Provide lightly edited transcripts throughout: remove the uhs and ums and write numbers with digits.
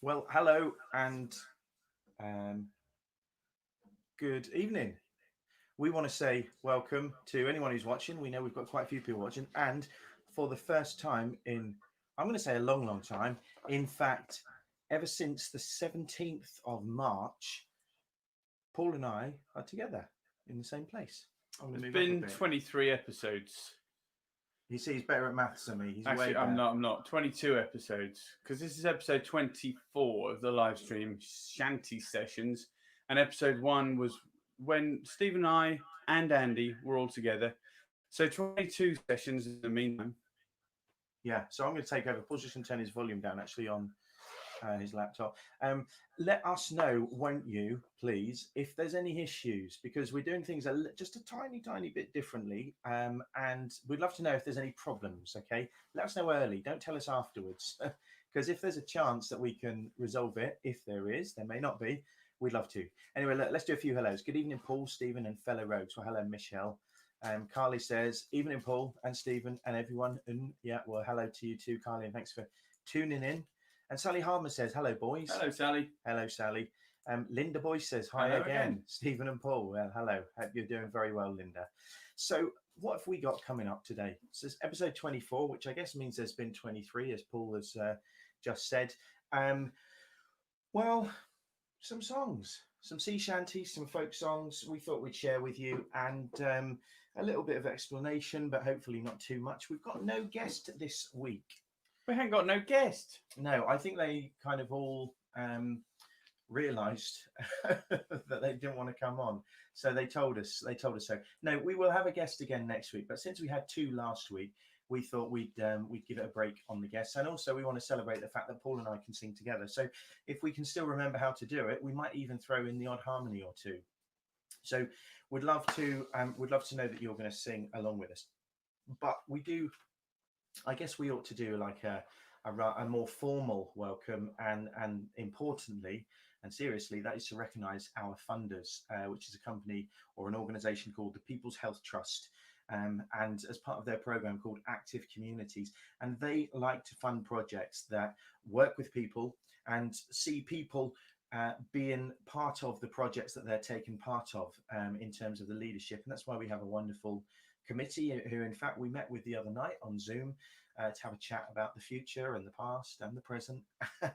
Well, hello and um, good evening. We want to say welcome to anyone who's watching. We know we've got quite a few people watching, and for the first time in, I'm going to say a long, long time, in fact, ever since the 17th of March, Paul and I are together in the same place. I'm going It's to move up a been bit. 23 episodes. You see, he's better at maths than me. He's way Actually, better. I'm not. 22 episodes. Because this is episode 24 of the live stream Shanty Sessions. And episode 1 was when Steve and I and Andy were all together. So 22 sessions in the meantime. Yeah, so I'm going to take over. Paul's just going to turn his volume down actually on his laptop. Let us know, won't you, please, if there's any issues, because we're doing things just a tiny, tiny bit differently. And we'd love to know if there's any problems. Okay, let us know early. Don't tell us afterwards, because if there's a chance that we can resolve it, if there is, there may not be. We'd love to. Anyway, let's do a few hellos. Good evening, Paul, Stephen, and fellow rogues. Well, hello, Michelle. Carly says, evening, Paul and Stephen and everyone. And yeah, well, hello to you too, Carly, and thanks for tuning in. And Sally Harmer says, hello, boys. Hello, Sally. Hello, Sally. Linda Boyce says, hi Hello again. again. Stephen and Paul. Well, hello. Hope you're doing very well, Linda. So, what have we got coming up today? So, it's episode 24, which I guess means there's been 23, as Paul has just said. Well, some songs, some sea shanties, some folk songs we thought we'd share with you, and a little bit of explanation, but hopefully not too much. We've got no guest this week. We haven't got no guest. No, I think they kind of all realised that they didn't want to come on, so they told us so. No, we will have a guest again next week, but since we had two last week, we thought we'd give it a break on the guests, and also we want to celebrate the fact that Paul and I can sing together. So if we can still remember how to do it, we might even throw in the odd harmony or two. So we'd love to know that you're going to sing along with us. But we do, I guess we ought to do like a more formal welcome, and importantly and seriously, that is to recognise our funders, which is a company or an organisation called the People's Health Trust, and as part of their programme called Active Communities, and they like to fund projects that work with people and see people being part of the projects that they're taking part of, in terms of the leadership. And that's why we have a wonderful committee who, in fact, we met with the other night on Zoom to have a chat about the future and the past and the present.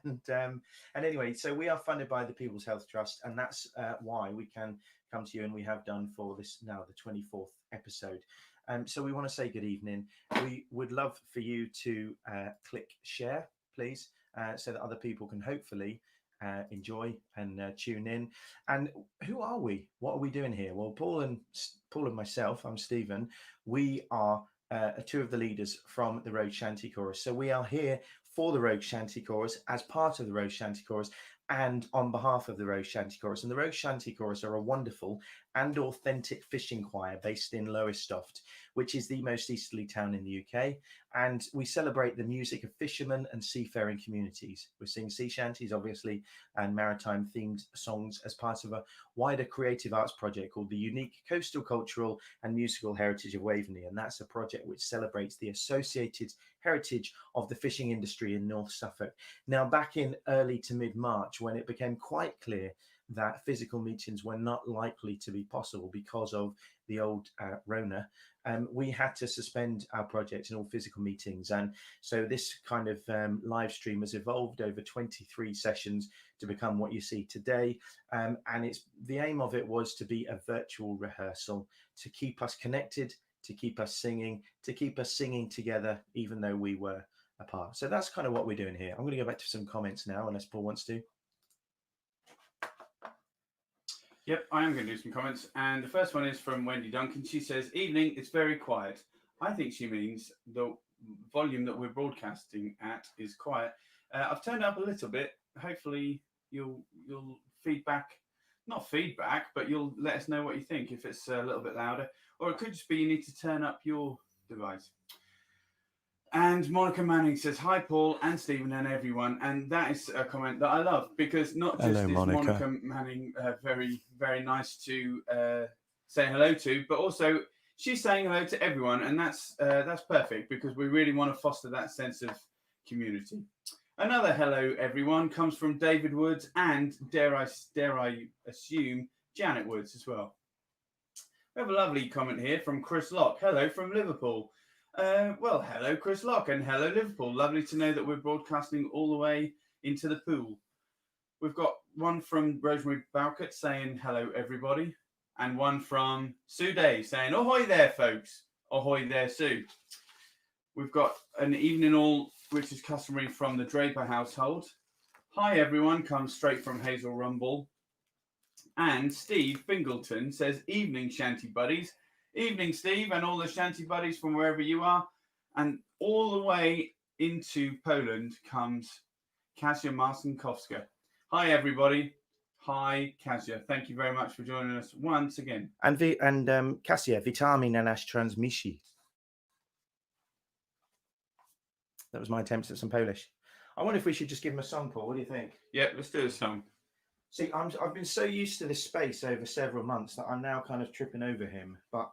And anyway, so we are funded by the People's Health Trust, and that's why we can come to you, and we have done for this now the 24th episode. So we want to say good evening. We would love for you to click share, please, so that other people can hopefully enjoy and tune in. And who are we? What are we doing here? Well, Paul and myself, I'm Stephen. We are two of the leaders from the Rogue Shanty Chorus. So we are here for the Rogue Shanty Chorus, as part of the Rogue Shanty Chorus, and on behalf of the Rogue Shanty Chorus. And the Rogue Shanty Chorus are a wonderful and authentic fishing choir based in Lowestoft, which is the most easterly town in the UK. And we celebrate the music of fishermen and seafaring communities. We sing sea shanties, obviously, and maritime themed songs as part of a wider creative arts project called the Unique Coastal Cultural and Musical Heritage of Waveney. And that's a project which celebrates the associated heritage of the fishing industry in North Suffolk. Now, back in early to mid-March, when it became quite clear that physical meetings were not likely to be possible because of the old Rona, we had to suspend our project and all physical meetings. And so this kind of live stream has evolved over 23 sessions to become what you see today. And the aim of it was to be a virtual rehearsal, to keep us connected, to keep us singing together, even though we were apart. So that's kind of what we're doing here. I'm going to go back to some comments now, unless Paul wants to. Yep, I am going to do some comments. And the first one is from Wendy Duncan. She says, evening, it's very quiet. I think she means the volume that we're broadcasting at is quiet. I've turned up a little bit. Hopefully you'll not feedback, but you'll let us know what you think if it's a little bit louder. Or it could just be you need to turn up your device. And Monica Manning says, hi, Paul and Stephen and everyone. And that is a comment that I love, because not just is Monica Manning very, very nice to say hello to, but also she's saying hello to everyone. And that's perfect, because we really want to foster that sense of community. Another hello, everyone, comes from David Woods and, dare I assume, Janet Woods as well. We have a lovely comment here from Chris Locke. Hello from Liverpool. Well, hello, Chris Locke, and hello, Liverpool. Lovely to know that we're broadcasting all the way into the pool. We've got one from Rosemary Balcott saying hello, everybody, and one from Sue Day saying ahoy there, folks. Ahoy there, Sue. We've got an evening all, which is customary from the Draper household. Hi, everyone, comes straight from Hazel Rumble. And Steve Bingleton says, evening, Shanty buddies. Evening, Steve, and all the Shanty buddies from wherever you are. And all the way into Poland comes Kasia Marcinkowska. Hi, everybody. Hi, Kasia. Thank you very much for joining us once again. And Kasia, witamy na nasz transmisji. That was my attempt at some Polish. I wonder if we should just give him a song, Paul. What do you think? Yeah, let's do a song. See, I've been so used to this space over several months that I'm now kind of tripping over him. But,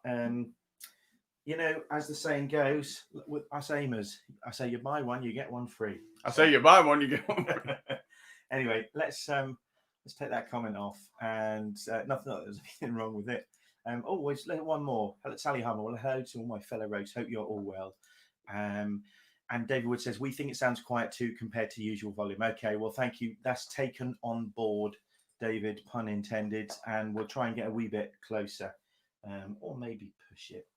you know, as the saying goes, with us aimers, I say you buy one, you get one free. I say you buy one, you get one free. Anyway, let's take that comment off. And nothing that there's anything wrong with it. Always one more. Hello, Sally Hummel. Well, hello to all my fellow rogues. Hope you're all well. And David Wood says, we think it sounds quiet too compared to usual volume. Okay, well, thank you. That's taken on board, David, pun intended. And we'll try and get a wee bit closer. Or maybe push it.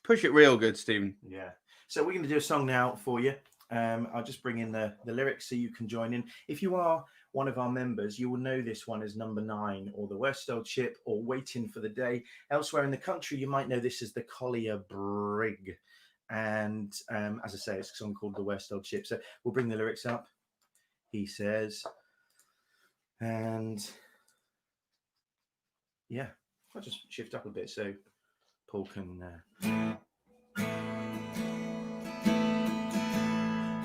Push it real good, Stephen. Yeah. So we're going to do a song now for you. I'll just bring in the lyrics so you can join in. If you are one of our members, you will know this one as number 9, or The Worst Old Ship, or Waiting for the Day. Elsewhere in the country, you might know this as the Collier Brig. And as I say, it's a song called The Worst Old Ship. So we'll bring the lyrics up. He says, and yeah, I'll just shift up a bit so Paul can.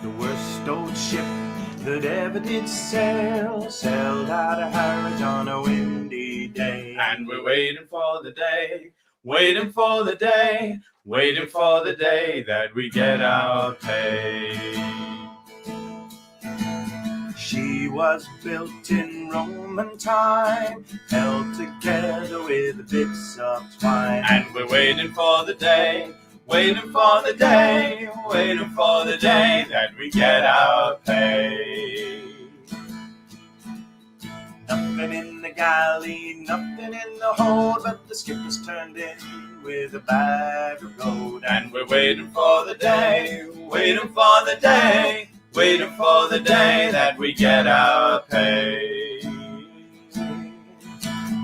The worst old ship that ever did sail sailed out of Harwich on a windy day. And we're waiting for the day, waiting for the day, waiting for the day that we get our pay. She was built in Roman time, held together with bits of twine. And we're waiting for the day, waiting for the day, waiting for the day that we get our pay. Nothing in the galley, nothing in the hold, but the skipper's turned in with a bag of gold. And we're waiting for the day, waiting for the day, waiting for the day that we get our pay.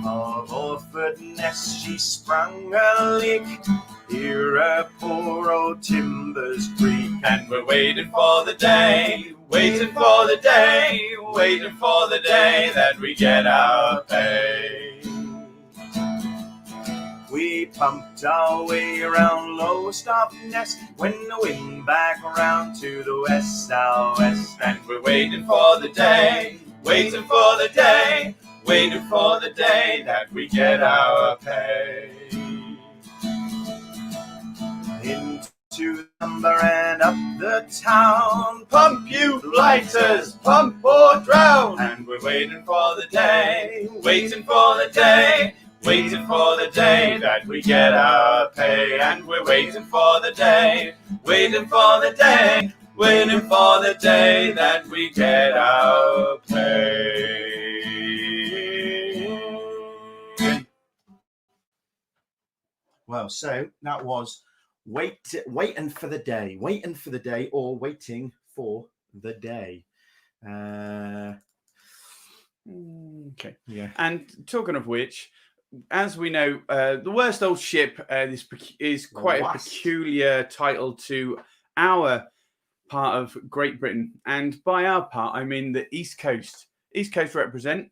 Of Orford Ness she sprung a leak, here her poor old timbers creak. And we're waiting for the day, waiting for the day, waiting for the day that we get our pay. We pumped our way around Lowestoft Ness when the wind back around to the west, southwest. And we're waiting for the day, waiting for the day, waiting for the day that we get our pay. Into Humber and up the town, Pump, you blighters, pump or drown. And we're waiting for the day, waiting for the day, waiting for the day that we get our pay. And we're waiting for the day, waiting for the day, waiting for the day that we get our pay. Well, so that was waiting for the day, or waiting for the day. Okay. Yeah. And talking of which, as we know, The Worst Old Ship is quite a peculiar title to our part of Great Britain. And by our part, I mean the East Coast. East Coast represent.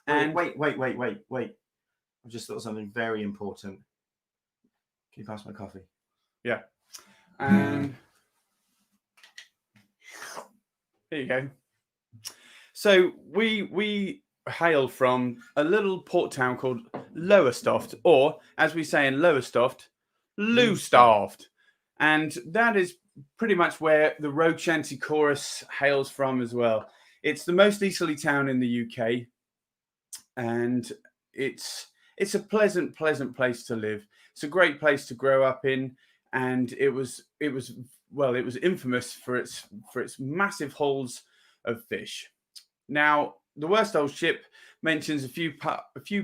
And Wait. I just thought of something very important. Can you pass my coffee? Yeah. And here you go. So we hail from a little port town called Lowestoft, or as we say in Lowestoft, Lowestoft. And that is pretty much where the Rogue Shanty chorus hails from as well. It's the most easterly town in the UK, and it's a pleasant place to live. It's a great place to grow up in, and it was infamous for its massive hauls of fish. Now, the Worst Old Ship mentions a few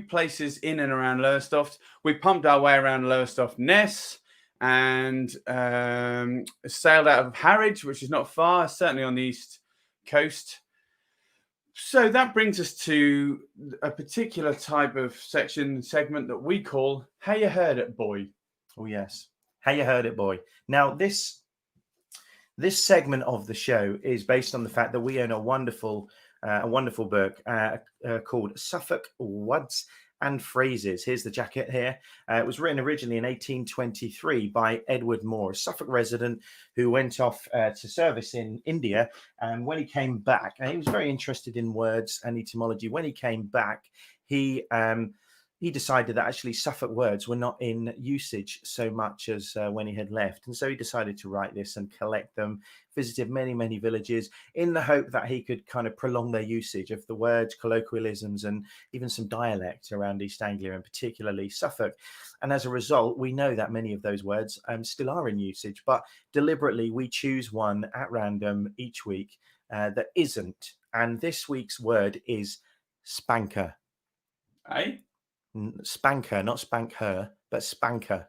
places in and around Lowestoft. We pumped our way around Lowestoft Ness and sailed out of Harwich, which is not far, certainly on the east coast. So that brings us to a particular type of segment that we call How You Heard It, Boy. Oh, yes. How You Heard It, Boy. Now, this segment of the show is based on the fact that we own a wonderful book called Suffolk Words and Phrases. Here's the jacket here. It was written originally in 1823 by Edward Moore, a Suffolk resident who went off to service in India. And when he came back, and he was very interested in words and etymology. When he came back, he decided that actually Suffolk words were not in usage so much as when he had left. And so he decided to write this and collect them, visited many, many villages in the hope that he could kind of prolong their usage of the words, colloquialisms, and even some dialect around East Anglia, and particularly Suffolk. And as a result, we know that many of those words still are in usage, but deliberately we choose one at random each week that isn't. And this week's word is spanker. Eh? Spanker, not spank her, but spanker.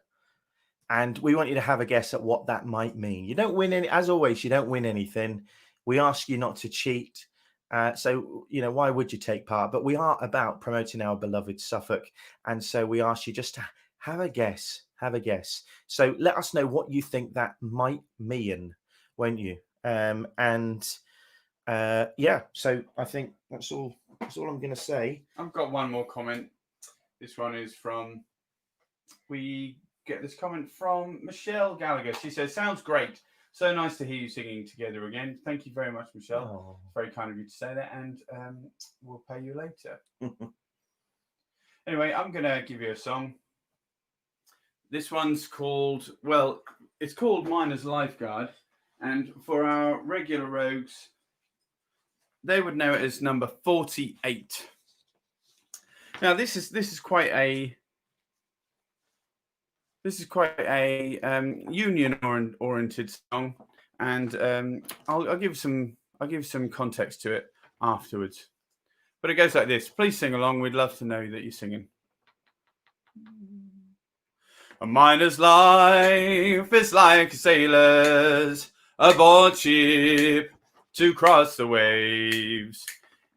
And we want you to have a guess at what that might mean. You don't win any, as always, you don't win anything. We ask you not to cheat. So, why would you take part? But we are about promoting our beloved Suffolk. And so we ask you just to have a guess. Have a guess. So let us know what you think that might mean, won't you? So I think that's all I'm going to say. I've got one more comment. This one is we get this comment from Michelle Gallagher. She says, sounds great. So nice to hear you singing together again. Thank you very much, Michelle. It's very kind of you to say that, and we'll pay you later. Anyway, I'm going to give you a song. This one's called Miner's Lifeguard. And for our regular rogues, they would know it as number 48. Now, this is quite a union-oriented song, and I'll give some context to it afterwards. But it goes like this. Please sing along. We'd love to know that you're singing. A miner's life is like a sailor's aboard ship to cross the waves.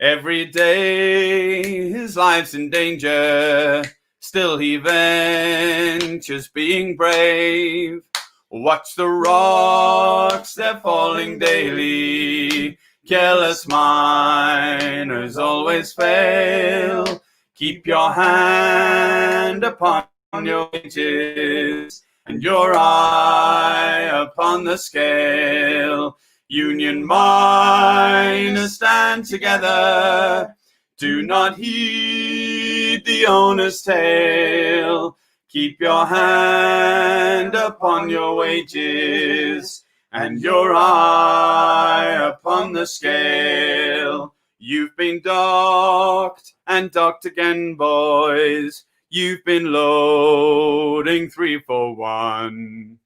Every day his life's in danger, still he ventures being brave. Watch the rocks, they're falling daily. Careless miners always fail. Keep your hand upon your wages and your eye upon the scale. Union miners stand together. Do not heed the owner's tale. Keep your hand upon your wages and your eye upon the scale. You've been docked and docked again, boys. You've been loading 3 for 1.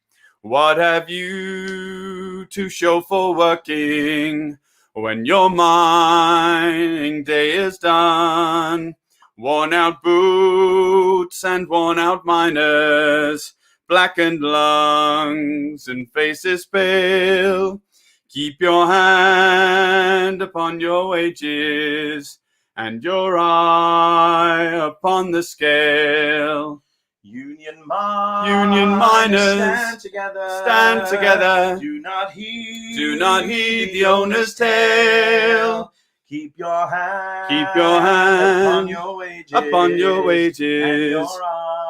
What have you to show for working when your mining day is done? Worn out boots and worn out miners, blackened lungs and faces pale. Keep your hand upon your wages and your eye upon the scale. Union miners, stand together. Do not heed the owner's tale. Keep your hand upon your wages,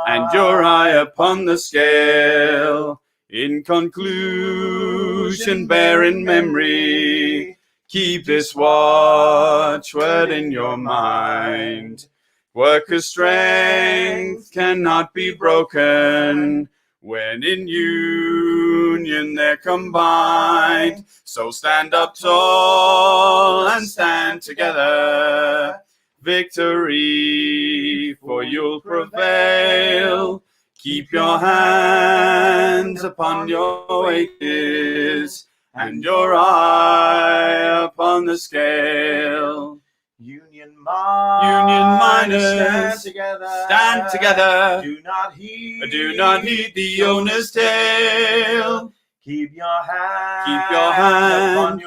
and your eye upon the scale. In conclusion, bear in memory, keep this watchword in your mind. Workers' strength cannot be broken when in union they're combined. So stand up tall and stand together. Victory, for you'll prevail. Keep your hands upon your wages and your eye upon the scale. Union miners, stand together. Do not heed the owner's tale. Keep your hand hand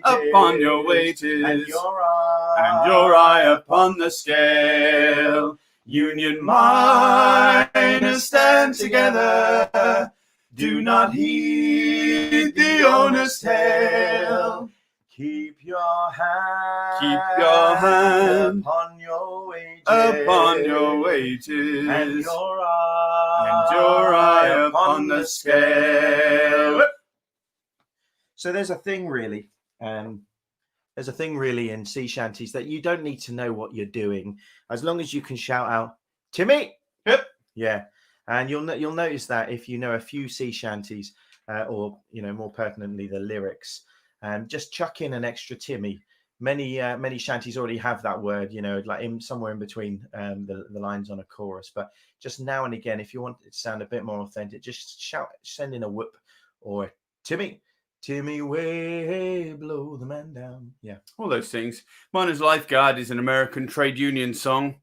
upon your wages, and your eye upon the scale. Union miners, stand together. Do not heed the owner's tale. Keep your hand upon your wages, and your eye upon the scale. So there's a thing really in sea shanties that you don't need to know what you're doing as long as you can shout out, Timmy. Yep. Yeah, and you'll notice that if you know a few sea shanties, or more pertinently the lyrics, just chuck in an extra Timmy. Many shanties already have that word, like somewhere in between the lines on a chorus. But just now and again, if you want it to sound a bit more authentic, just send in a whoop or a Timmy. Timmy, way blow the man down. Yeah, all those things. Miners' Lifeguard is an American trade union song.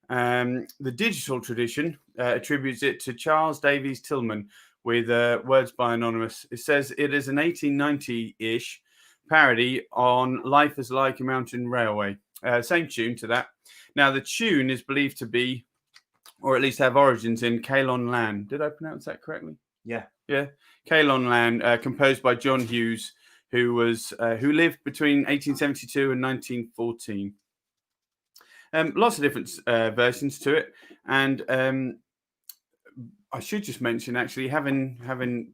The digital tradition attributes it to Charles Davies Tillman with words by Anonymous. It says it is an 1890-ish parody on Life is Like a Mountain Railway. Same tune to that. Now, the tune is believed to be, or at least have origins in Ceylon land. Did I pronounce that correctly? Yeah. Ceylon land, composed by John Hughes, who lived between 1872 and 1914. Lots of different versions to it, and I should just mention, actually, having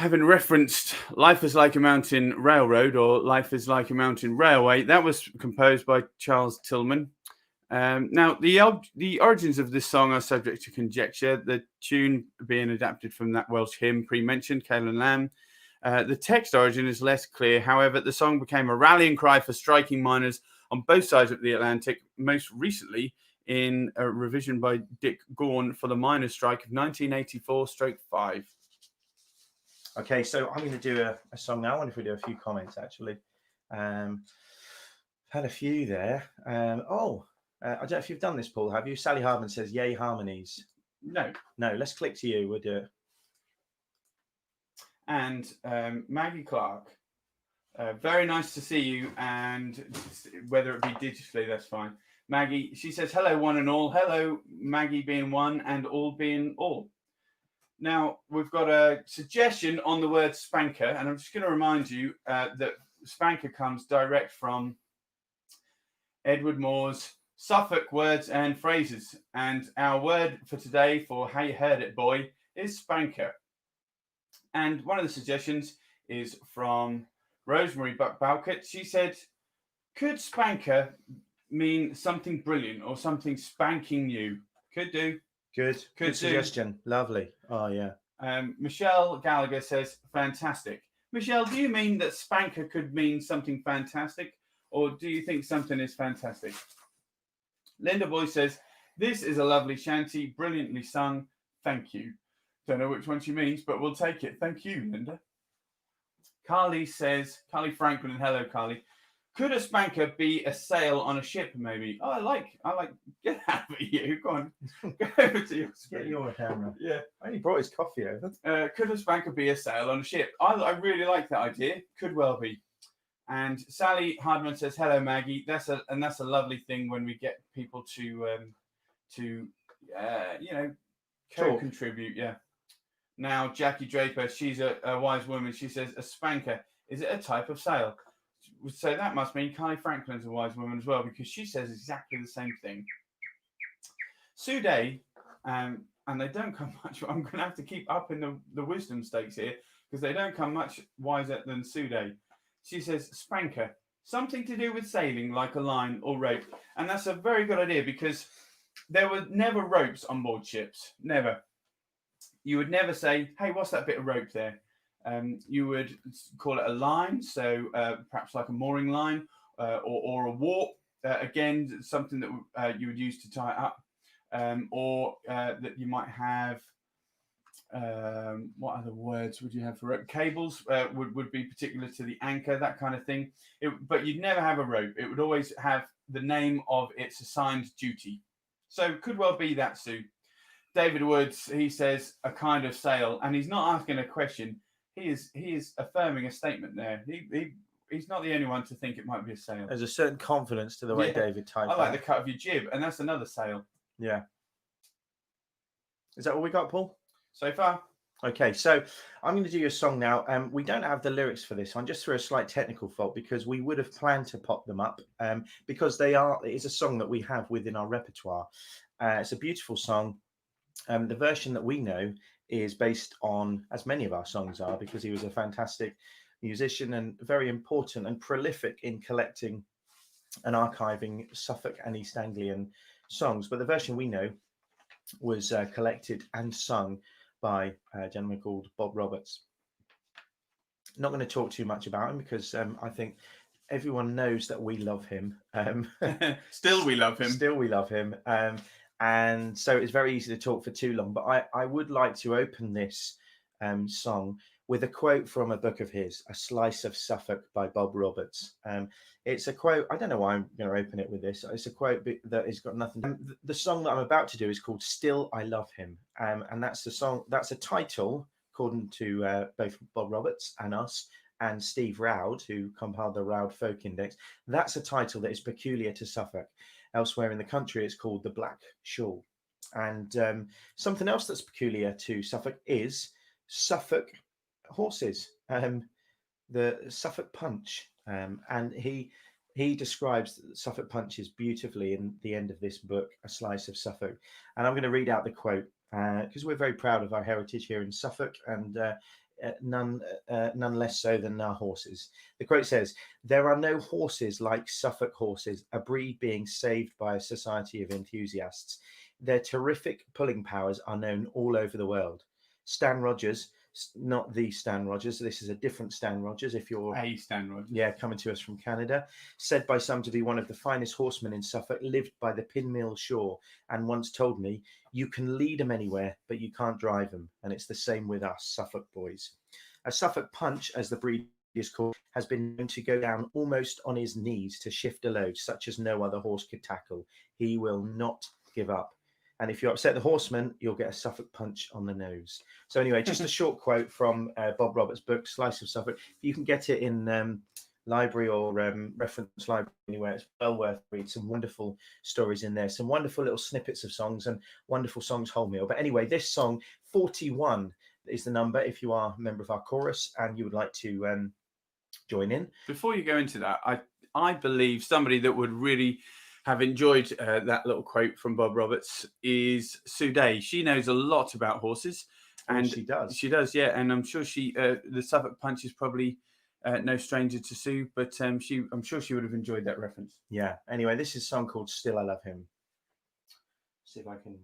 referenced Life is Like a Mountain Railroad or Life is Like a Mountain Railway, that was composed by Charles Tillman. Now, the origins of this song are subject to conjecture, the tune being adapted from that Welsh hymn pre-mentioned, Ceylon Lamb. The text origin is less clear. However, the song became a rallying cry for striking miners on both sides of the Atlantic, most recently in a revision by Dick Gorn for the miners' strike of 1984/5. Okay, so I'm going to do a song now. I wonder if we do a few comments, actually. Had a few there. I don't know if you've done this, Paul, have you? Sally Hardman says, yay, harmonies. No, let's click to you. We'll do it. And Maggie Clark, very nice to see you, and whether it be digitally, that's fine. Maggie, she says, hello, one and all. Hello, Maggie being one and all being all. Now, we've got a suggestion on the word spanker, and I'm just going to remind you that spanker comes direct from Edward Moore's Suffolk Words and Phrases. And our word for today for how you heard it, boy, is spanker. And one of the suggestions is from Rosemary Buck-Balcott. She said, could spanker mean something brilliant or something spanking new? Could do. Good suggestion. Lovely. Oh, yeah. Michelle Gallagher says, fantastic. Michelle, do you mean that spanker could mean something fantastic? Or do you think something is fantastic? Linda Boy says, this is a lovely shanty, brilliantly sung. Thank you. Don't know which one she means, but we'll take it. Thank you, Linda. Carly Franklin, and hello, Carly. Could a spanker be a sail on a ship, maybe? Oh, I like, get out of you. Go on. Go over to your screen. Get your camera. Yeah. I only brought his coffee over. Could a spanker be a sail on a ship? I really like that idea. Could well be. And Sally Hardman says, hello, Maggie. That's a lovely thing when we get people to co-contribute. Yeah. Now, Jackie Draper, she's a wise woman. She says, a spanker, is it a type of sail? So that must mean Carly Franklin's a wise woman as well, because she says exactly the same thing. Sue Day, and they don't come much. I'm going to have to keep up in the wisdom stakes here, because they don't come much wiser than Sue Day. She says, spanker, something to do with sailing, like a line or rope. And that's a very good idea, because there were never ropes on board ships. Never. you would never say, "Hey, what's that bit of rope there?" You would call it a line, so perhaps like a mooring line or a warp. Again, something that you would use to tie it up, or that you might have. What other words would you have for rope? Cables would be particular to the anchor, that kind of thing. But you'd never have a rope. It would always have the name of its assigned duty. So could well be that, Sue. David Woods, he says a kind of sail, and he's not asking a question. He is affirming a statement there. He's not the only one to think it might be a sail. There's a certain confidence to the way David typed. I like the cut of your jib, and that's another sail. Yeah. Is that all we got, Paul? So far. Okay, so I'm going to do your song now. We don't have the lyrics for this one, just through a slight technical fault, because we would have planned to pop them up, because it is a song that we have within our repertoire. It's a beautiful song. The version that we know is based on, as many of our songs are, because he was a fantastic musician and very important and prolific in collecting and archiving Suffolk and East Anglian songs. But the version we know was collected and sung by a gentleman called Bob Roberts. Not going to talk too much about him, because I think everyone knows that we love him. Still we love him. Still we love him. And so it's very easy to talk for too long. But I would like to open this song with a quote from a book of his, A Slice of Suffolk by Bob Roberts. It's a quote. I don't know why I'm going to open it with this. It's a quote that has got nothing. The song that I'm about to do is called Still I Love Him. And that's the song. That's a title, according to both Bob Roberts and us, and Steve Roud, who compiled the Roud Folk Index. That's a title that is peculiar to Suffolk. Elsewhere in the country, it's called The Black Shawl. And something else that's peculiar to Suffolk is Suffolk horses, the Suffolk Punch. And he describes Suffolk punches beautifully in the end of this book, A Slice of Suffolk. And I'm going to read out the quote, because we're very proud of our heritage here in Suffolk, and none less so than our horses. The quote says, "There are no horses like Suffolk horses, a breed being saved by a society of enthusiasts. Their terrific pulling powers are known all over the world. Stan Rogers," not the Stan Rogers, this is a different Stan Rogers, if you're a Stan Rogers, yeah, coming to us from Canada, said by some to be one of the finest horsemen in Suffolk, lived by the Pinmill shore, and once told me, "You can lead them anywhere, but you can't drive them." And it's the same with us Suffolk boys. A Suffolk Punch, as the breed is called, has been known to go down almost on his knees to shift a load such as no other horse could tackle. He will not give up. And if you upset the horseman, you'll get a Suffolk punch on the nose. So anyway, just a short quote from Bob Roberts' book, Slice of Suffolk. If you can get it in library or reference library anywhere, it's well worth reading. Some wonderful stories in there, some wonderful little snippets of songs, and wonderful songs wholemeal. But anyway, this song, 41, is the number if you are a member of our chorus and you would like to join in. Before you go into that, I believe somebody that would really have enjoyed that little quote from Bob Roberts is Sue Day. She knows a lot about horses, and she does. She does, yeah. And I'm sure the Suffolk Punch is probably no stranger to Sue, but I'm sure she would have enjoyed that reference. Yeah. Anyway, this is a song called "Still I Love Him." See if I can.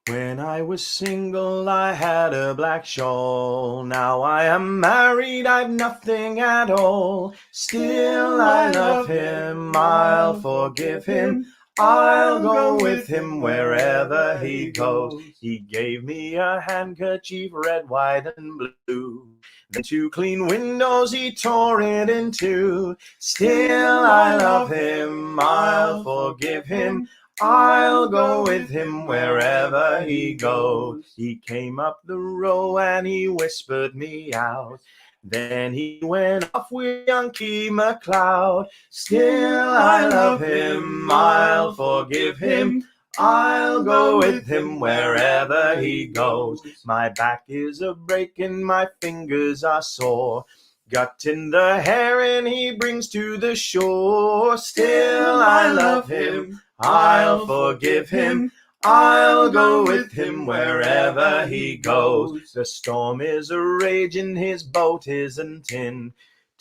When I was single, I had a black shawl. Now I am married, I've nothing at all. Still I love him, I'll forgive him. I'll go with him wherever he goes. He gave me a handkerchief, red, white, and blue. Then 2 clean windows he tore it in 2. Still I love him, I'll forgive him. I'll go with him wherever he goes. He came up the row and he whispered me out. Then he went off with Yankee MacLeod. Still I love him, I'll forgive him. I'll go with him wherever he goes. My back is a breaking, my fingers are sore. Got in the herring he brings to the shore. Still I love him, I'll forgive him. I'll go with him wherever he goes. The storm is a raging, his boat isn't in.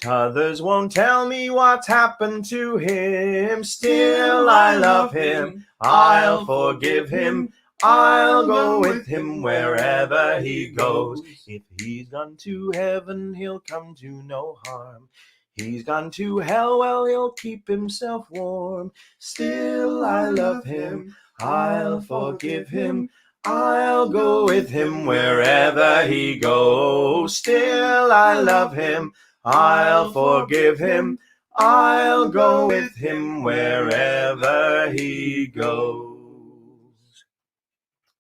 Others won't tell me what's happened to him. Still I love him. I'll forgive him. I'll go with him wherever he goes. If he's gone to heaven, he'll come to no harm. He's gone to hell, well, he'll keep himself warm. Still I love him. I'll forgive him. I'll go with him wherever he goes. Still I love him. I'll forgive him. I'll go with him wherever he goes.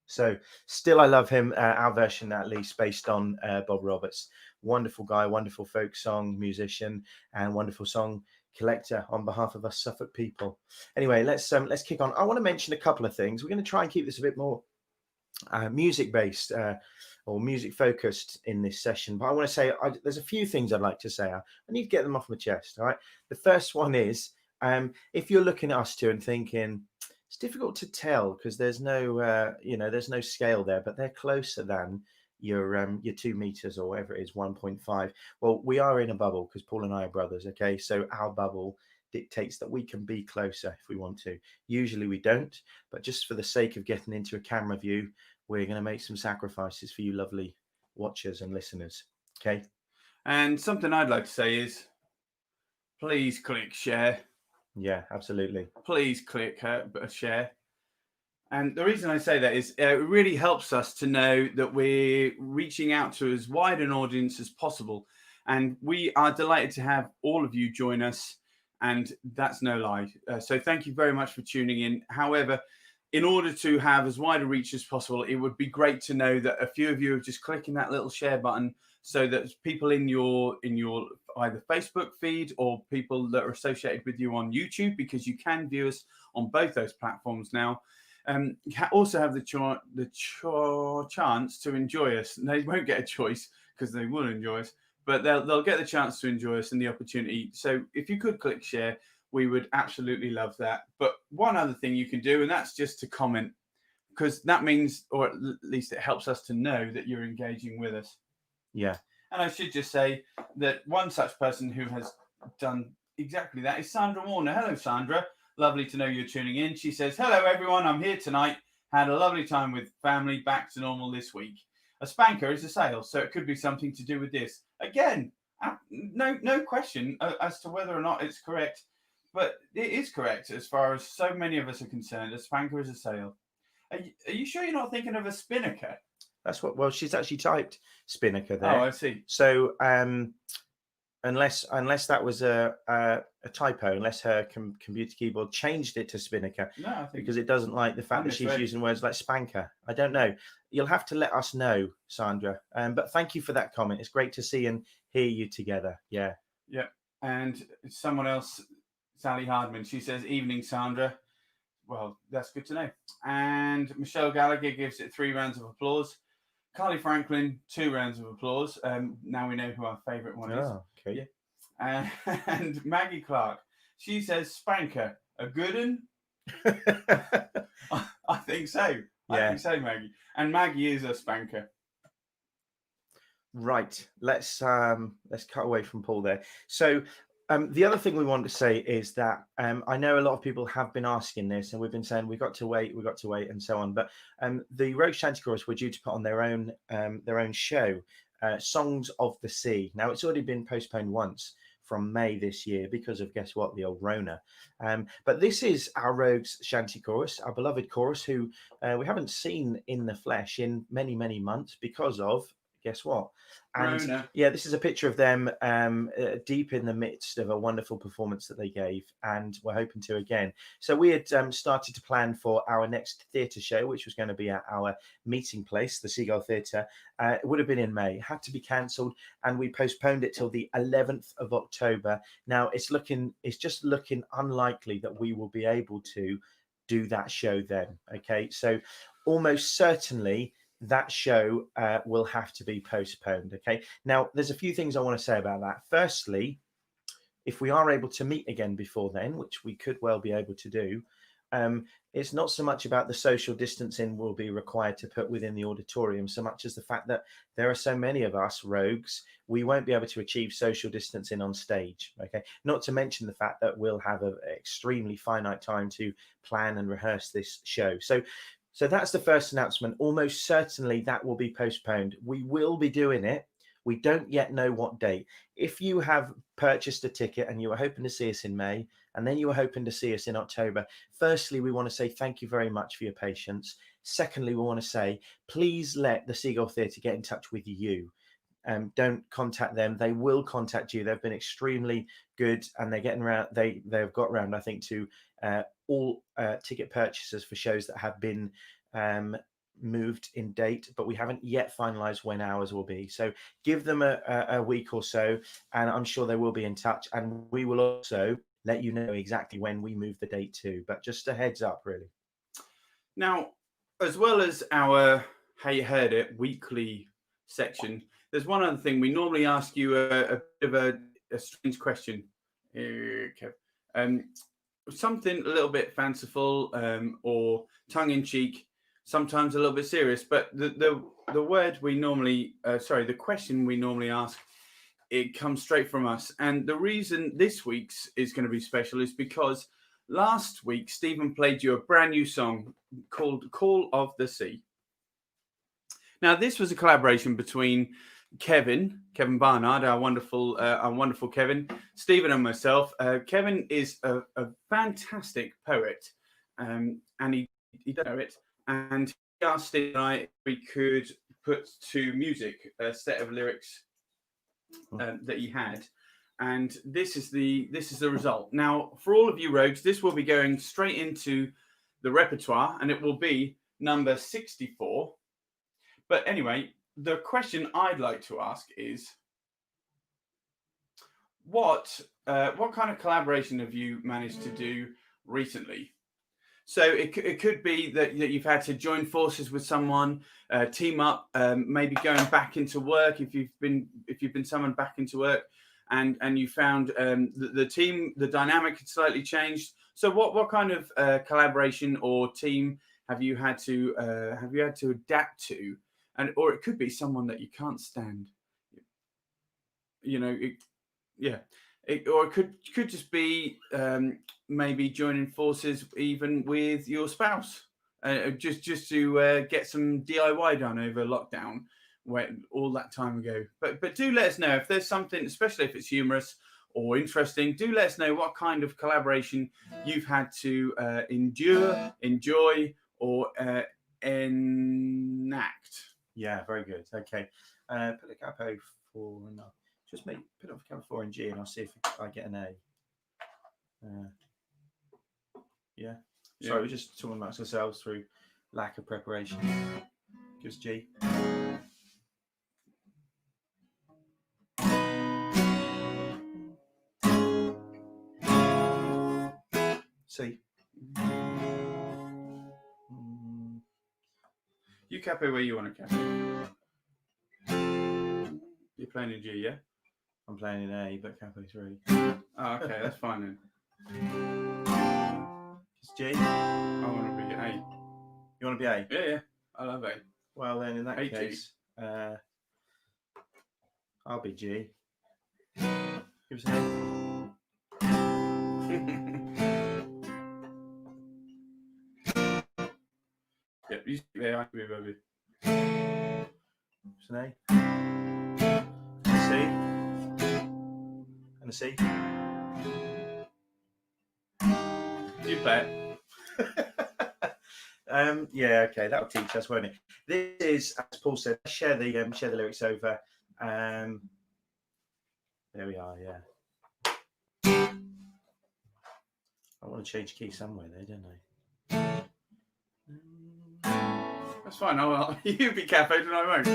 So, Still I Love Him, our version at least, based on Bob Roberts. Wonderful guy, wonderful folk song musician, and wonderful song collector on behalf of us Suffolk people. Anyway, let's kick on. I want to mention a couple of things. We're going to try and keep this a bit more music based or music focused in this session, but I want to say there's a few things I'd like to say. I need to get them off my chest. All right, the first one is if you're looking at us two and thinking it's difficult to tell because there's no there's no scale there, but they're closer than your 2 meters or whatever it is, 1.5. Well, we are in a bubble because Paul and I are brothers. Okay, so our bubble dictates that we can be closer if we want to. Usually we don't, but just for the sake of getting into a camera view, we're going to make some sacrifices for you lovely watchers and listeners. Okay. And something I'd like to say is, please click share. Yeah, absolutely. Please click share. And the reason I say that is it really helps us to know that we're reaching out to as wide an audience as possible. And we are delighted to have all of you join us. And that's no lie. So thank you very much for tuning in. However, in order to have as wide a reach as possible, it would be great to know that a few of you are just clicking that little share button so that people in your either Facebook feed or people that are associated with you on YouTube, because you can view us on both those platforms now, also have the chance to enjoy us. And they won't get a choice because they will enjoy us, but they'll get the chance to enjoy us and the opportunity. So if you could click share, we would absolutely love that. But one other thing you can do, and that's just to comment, because that means, or at least it helps us to know that you're engaging with us. Yeah. And I should just say that one such person who has done exactly that is Sandra Warner. Hello, Sandra. Lovely to know you're tuning in. She says, hello, everyone. I'm here tonight. Had a lovely time with family, back to normal this week. A spanker is a sale, so it could be something to do with this. Again, no question as to whether or not it's correct, but it is correct as far as so many of us are concerned. A spanker is a sale. Are you sure you're not thinking of a spinnaker? That's what. Well, she's actually typed spinnaker there. Oh, I see. So unless that was a typo, unless her computer keyboard changed it to spinnaker, no, I think because it doesn't like the fact that she's using words like spanker. I don't know. You'll have to let us know, Sandra. But thank you for that comment. It's great to see and hear you together. Yeah. Yeah. And someone else, Sally Hardman, she says, evening, Sandra. Well, that's good to know. And Michelle Gallagher gives it 3 rounds of applause. Carly Franklin, 2 rounds of applause. Now we know who our favourite one is. Oh, okay. Yeah. And Maggie Clark, she says, spanker, a good one? I think so. I think so, Maggie. And Maggie is a spanker. Right. Let's cut away from Paul there. So the other thing we want to say is that I know a lot of people have been asking this, and we've been saying we've got to wait, and so on. But the Rogue Shanty Chorus were due to put on their own show, Songs of the Sea. Now it's already been postponed once from May this year because of, guess what, the old Rona. But this is our Rogues Shanty Chorus, our beloved chorus, who we haven't seen in the flesh in many, many months because of, guess what? And Rona. Yeah, this is a picture of them deep in the midst of a wonderful performance that they gave, and we're hoping to again. So we had started to plan for our next theatre show, which was going to be at our meeting place, the Seagull Theatre. It would have been in May, had to be cancelled, and we postponed it till the 11th of October. Now it's just looking unlikely that we will be able to do that show then. Okay, so almost certainly that show will have to be postponed. Okay, now there's a few things I want to say about that. Firstly, if we are able to meet again before then, which we could well be able to do, it's not so much about the social distancing will be required to put within the auditorium, so much as the fact that there are so many of us rogues, we won't be able to achieve social distancing on stage. Okay, not to mention the fact that we'll have an extremely finite time to plan and rehearse this show. So that's the first announcement. Almost certainly that will be postponed. We will be doing it. We don't yet know what date. If you have purchased a ticket and you were hoping to see us in May, and then you were hoping to see us in October, firstly, we want to say thank you very much for your patience. Secondly, we want to say, please let the Seagull Theatre get in touch with you. Don't contact them. They will contact you. They've been extremely good, and they're getting around. They've got around, I think, to all ticket purchases for shows that have been moved in date, but we haven't yet finalized when ours will be. So give them a week or so, and I'm sure they will be in touch, and we will also let you know exactly when we move the date to. But just a heads up, really. Now, as well as our How You Heard It weekly section, there's one other thing. We normally ask you a bit of a strange question, Kev. Something a little bit fanciful or tongue-in-cheek, sometimes a little bit serious. But the word we normally, the question we normally ask, it comes straight from us. And the reason this week's is going to be special is because last week Stephen played you a brand new song called "Call of the Sea." Now, this was a collaboration between Kevin Barnard, our wonderful Kevin, Stephen, and myself. Kevin is a fantastic poet, and he does it. And he asked Steve and I if we could put to music a set of lyrics that he had, and this is the result. Now, for all of you rogues, this will be going straight into the repertoire, and it will be number 64. But anyway, the question I'd like to ask is, what kind of collaboration have you managed to do recently? So it could be that you've had to join forces with someone, team up, maybe going back into work if you've been summoned back into work, and you found the team, the dynamic had slightly changed. So what kind of collaboration or team have you had to adapt to? Or it could be someone that you can't stand. Or it could just be maybe joining forces even with your spouse, just to get some DIY done over lockdown, all that time ago. But do let us know if there's something, especially if it's humorous or interesting. Do let us know what kind of collaboration you've had to endure, enjoy, or enact. Yeah, very good. Okay, put a capo for no. Just put up a capo 4 in G, and I'll see if I get an A. Yeah. Sorry, we're just talking amongst ourselves through lack of preparation. Gives G. C. You capo where you want to capo. You're playing in G, yeah? I'm playing in A, but capo 3. Oh, okay, that's fine then. It's G. I want to be A. You want to be A? Yeah, I love A. Well, then in that A case, I'll be G. Give us an A. Yeah, you speak there, I can be baby. It's an A. A C. And a C. You play it. Yeah, okay, that'll teach us, won't it? This is, as Paul said, share the lyrics over. There we are, yeah. I want to change key somewhere there, don't I? That's fine. You be capo and I won't.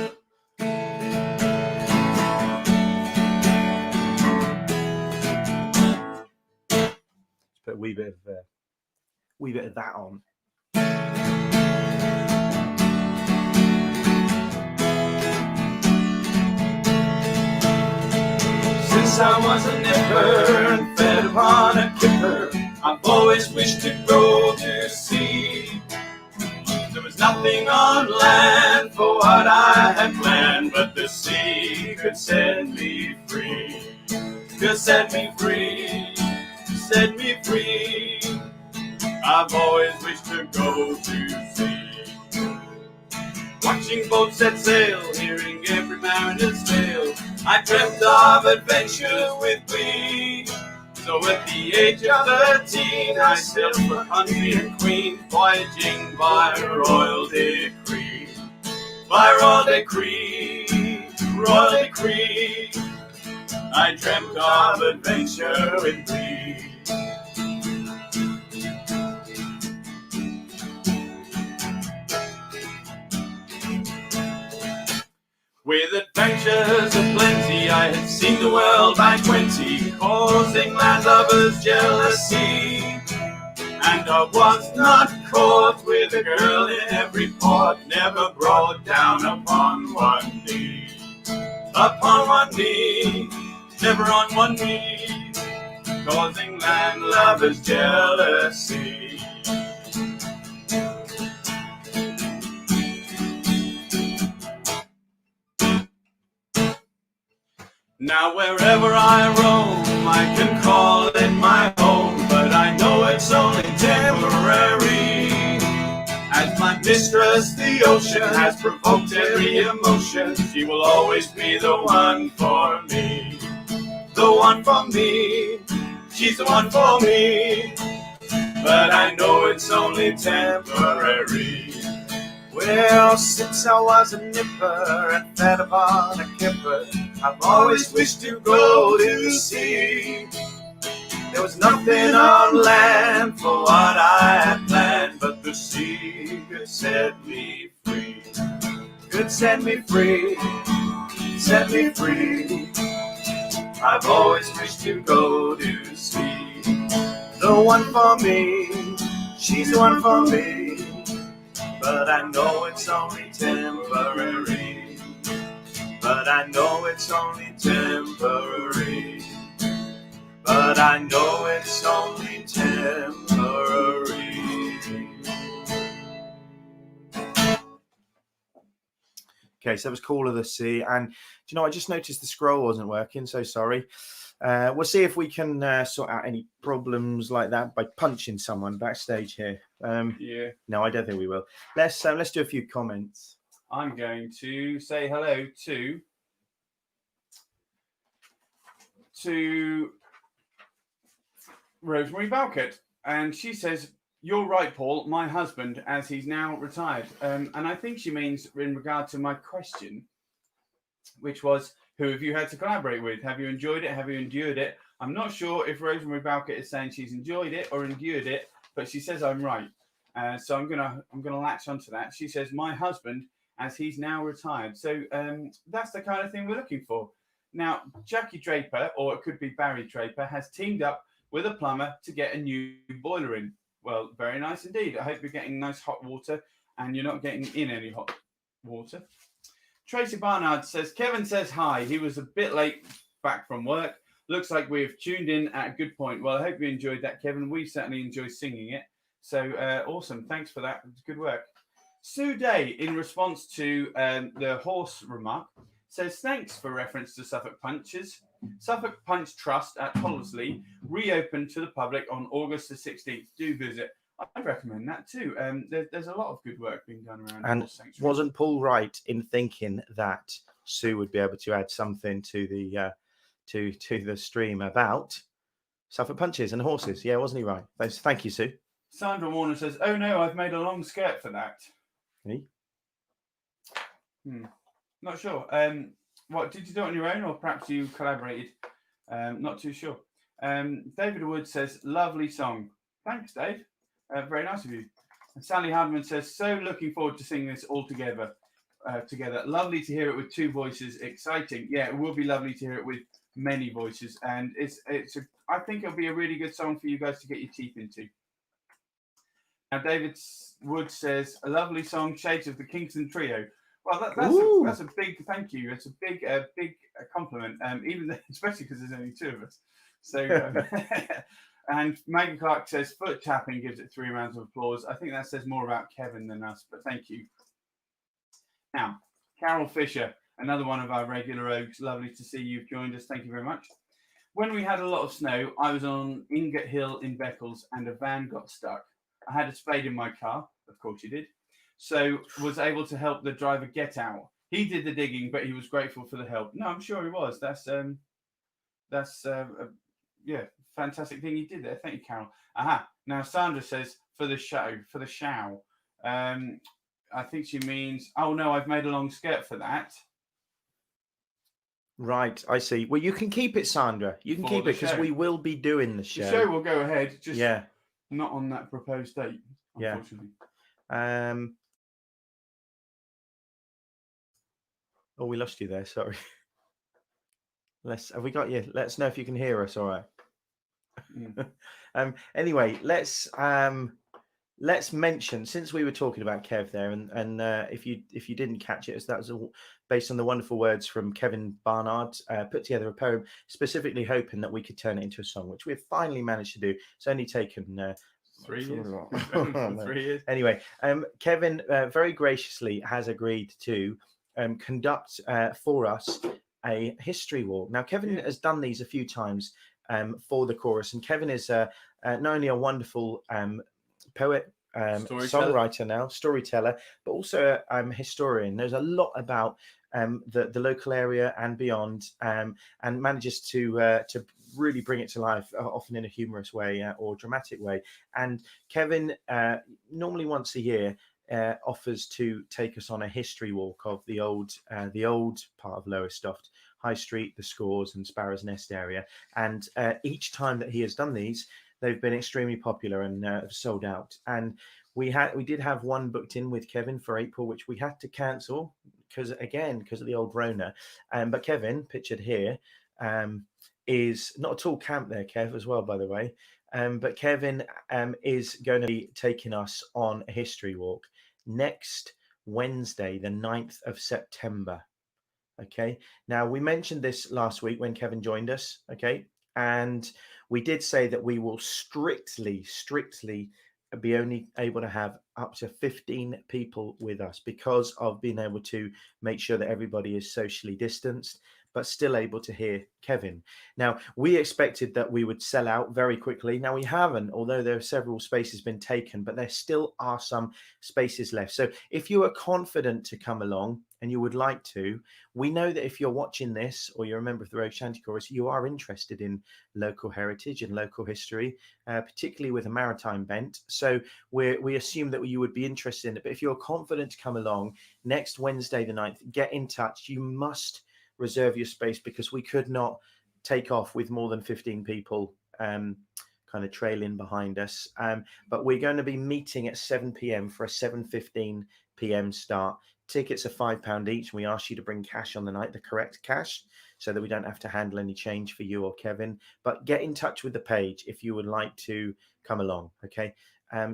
Let's put a wee bit of that on. Since I was a nipper and fed upon a kipper, I've always wished to go to sea could set me free. Could set me free. Set me free. I've always wished to go to sea. Watching boats set sail, hearing every mariner's tale, I dreamt of adventures with thee. So at the age of 13, I sailed for country and queen, voyaging by royal decree. By royal decree, royal decree, I dreamt of adventure with thee. With adventures aplenty, I had seen the world by 20, causing landlubbers jealousy. And I was not caught with a girl in every port, never brought down upon one knee. Upon one knee, never on one knee, causing landlubbers jealousy. Now wherever I roam, I can call it my home, but I know it's only temporary. As my mistress, the ocean, has provoked every emotion, she will always be the one for me. The one for me, she's the one for me, but I know it's only temporary. Well, since I was a nipper and fed upon a kipper, I've always wished to go to sea. There was nothing on land for what I had planned, but the sea could set me free. Could set me free, set me free. I've always wished to go to sea. The one for me, she's the one for me, but I know it's only temporary. But I know it's only temporary. But I know it's only temporary. Okay, so that was Call of the Sea. And do you know, I just noticed the scroll wasn't working, so sorry. We'll see if we can sort out any problems like that by punching someone backstage here. Yeah. No, I don't think we will. Let's do a few comments. I'm going to say hello to Rosemary Balkett, and she says, "You're right, Paul, my husband, as he's now retired." And I think she means in regard to my question, which was, who have you had to collaborate with? Have you enjoyed it? Have you endured it? I'm not sure if Rosemary Balkett is saying she's enjoyed it or endured it, but she says I'm right. So I'm gonna latch onto that. She says, my husband, as he's now retired. So that's the kind of thing we're looking for. Now, Jackie Draper, or it could be Barry Draper, has teamed up with a plumber to get a new boiler in. Well, very nice indeed. I hope you're getting nice hot water and you're not getting in any hot water. Tracy Barnard says, Kevin says hi. He was a bit late back from work. Looks like we've tuned in at a good point. Well, I hope you enjoyed that, Kevin. We certainly enjoyed singing it. So awesome. Thanks for that. Good work. Sue Day, in response to the horse remark, says, thanks for reference to Suffolk Punches. Suffolk Punch Trust at Hollesley reopened to the public on August the 16th. Do visit. I'd recommend that too. There's a lot of good work being done around. And wasn't Paul right in thinking that Sue would be able to add something to the to the stream about Suffolk Punches and horses? Yeah, wasn't he right? Thank you, Sue. Sandra Warner says, oh no, I've made a long skirt for that. Me? Not sure. What, did you do it on your own or perhaps you collaborated? Not too sure. David Wood says, lovely song. Thanks, Dave. Very nice of you. And Sally Hardman says, so looking forward to singing this all together. Lovely to hear it with two voices. Exciting. Yeah, it will be lovely to hear it with many voices. And I think it'll be a really good song for you guys to get your teeth into. Now, David Wood says, a lovely song, Shades of the Kingston Trio. Well, that's a big thank you. It's a big compliment, especially because there's only two of us. So, and Maggie Clark says, foot tapping, gives it 3 rounds of applause. I think that says more about Kevin than us, but thank you. Now, Carol Fisher, another one of our regular oaks. Lovely to see you've joined us. Thank you very much. When we had a lot of snow, I was on Ingot Hill in Beccles and a van got stuck. I had a spade in my car, of course you did, so was able to help the driver get out. He did the digging, but he was grateful for the help. No, I'm sure he was. That's yeah, fantastic thing you did there. Thank you, Carol. Aha. Now Sandra says for the show. I think she means, oh no, I've made a long skirt for that. Right, I see. Well, you can keep it, Sandra. You can keep it because we will be doing the show. The show will go ahead, just not on that proposed date, unfortunately. Oh, we lost you there. Sorry. Have we got you? Let us know if you can hear us. All right. Anyway, let's mention, since we were talking about Kev there, and if you didn't catch it, that was all based on the wonderful words from Kevin Barnard, put together a poem specifically hoping that we could turn it into a song, which we've finally managed to do. It's only taken 3 years. 3 years. Anyway, Kevin very graciously has agreed to conduct for us a history walk. Now, Kevin has done these a few times for the chorus, and Kevin is not only a wonderful poet, songwriter now, storyteller, but also a historian. Knows a lot about the local area and beyond, and manages to really bring it to life, often in a humorous way or dramatic way. And Kevin, normally once a year, offers to take us on a history walk of the old part of Lowestoft, High Street, the Scores, and Sparrow's Nest area. And each time that he has done these, they've been extremely popular and sold out. And we did have one booked in with Kevin for April, which we had to cancel because of the old Rona. But Kevin, pictured here, is not at all camp there, Kev, as well, by the way. But Kevin is going to be taking us on a history walk next Wednesday, the 9th of September. Okay. Now, we mentioned this last week when Kevin joined us. Okay. And we did say that we will strictly be only able to have up to 15 people with us because of being able to make sure that everybody is socially distanced, but still able to hear Kevin. Now, we expected that we would sell out very quickly. Now, we haven't, although there are several spaces been taken, but there still are some spaces left. So if you are confident to come along and you would like to, we know that if you're watching this or you're a member of the Rogue Shanty Chorus, you are interested in local heritage and local history, particularly with a maritime bent. So we assume that you would be interested in it. But if you're confident to come along next Wednesday, the 9th, get in touch. You must reserve your space because we could not take off with more than 15 people kind of trailing behind us. But we're going to be meeting at 7 p.m. for a 7:15 p.m. start. Tickets are £5 each, and we ask you to bring cash on the night, the correct cash, so that we don't have to handle any change for you or Kevin. But get in touch with the page if you would like to come along, okay?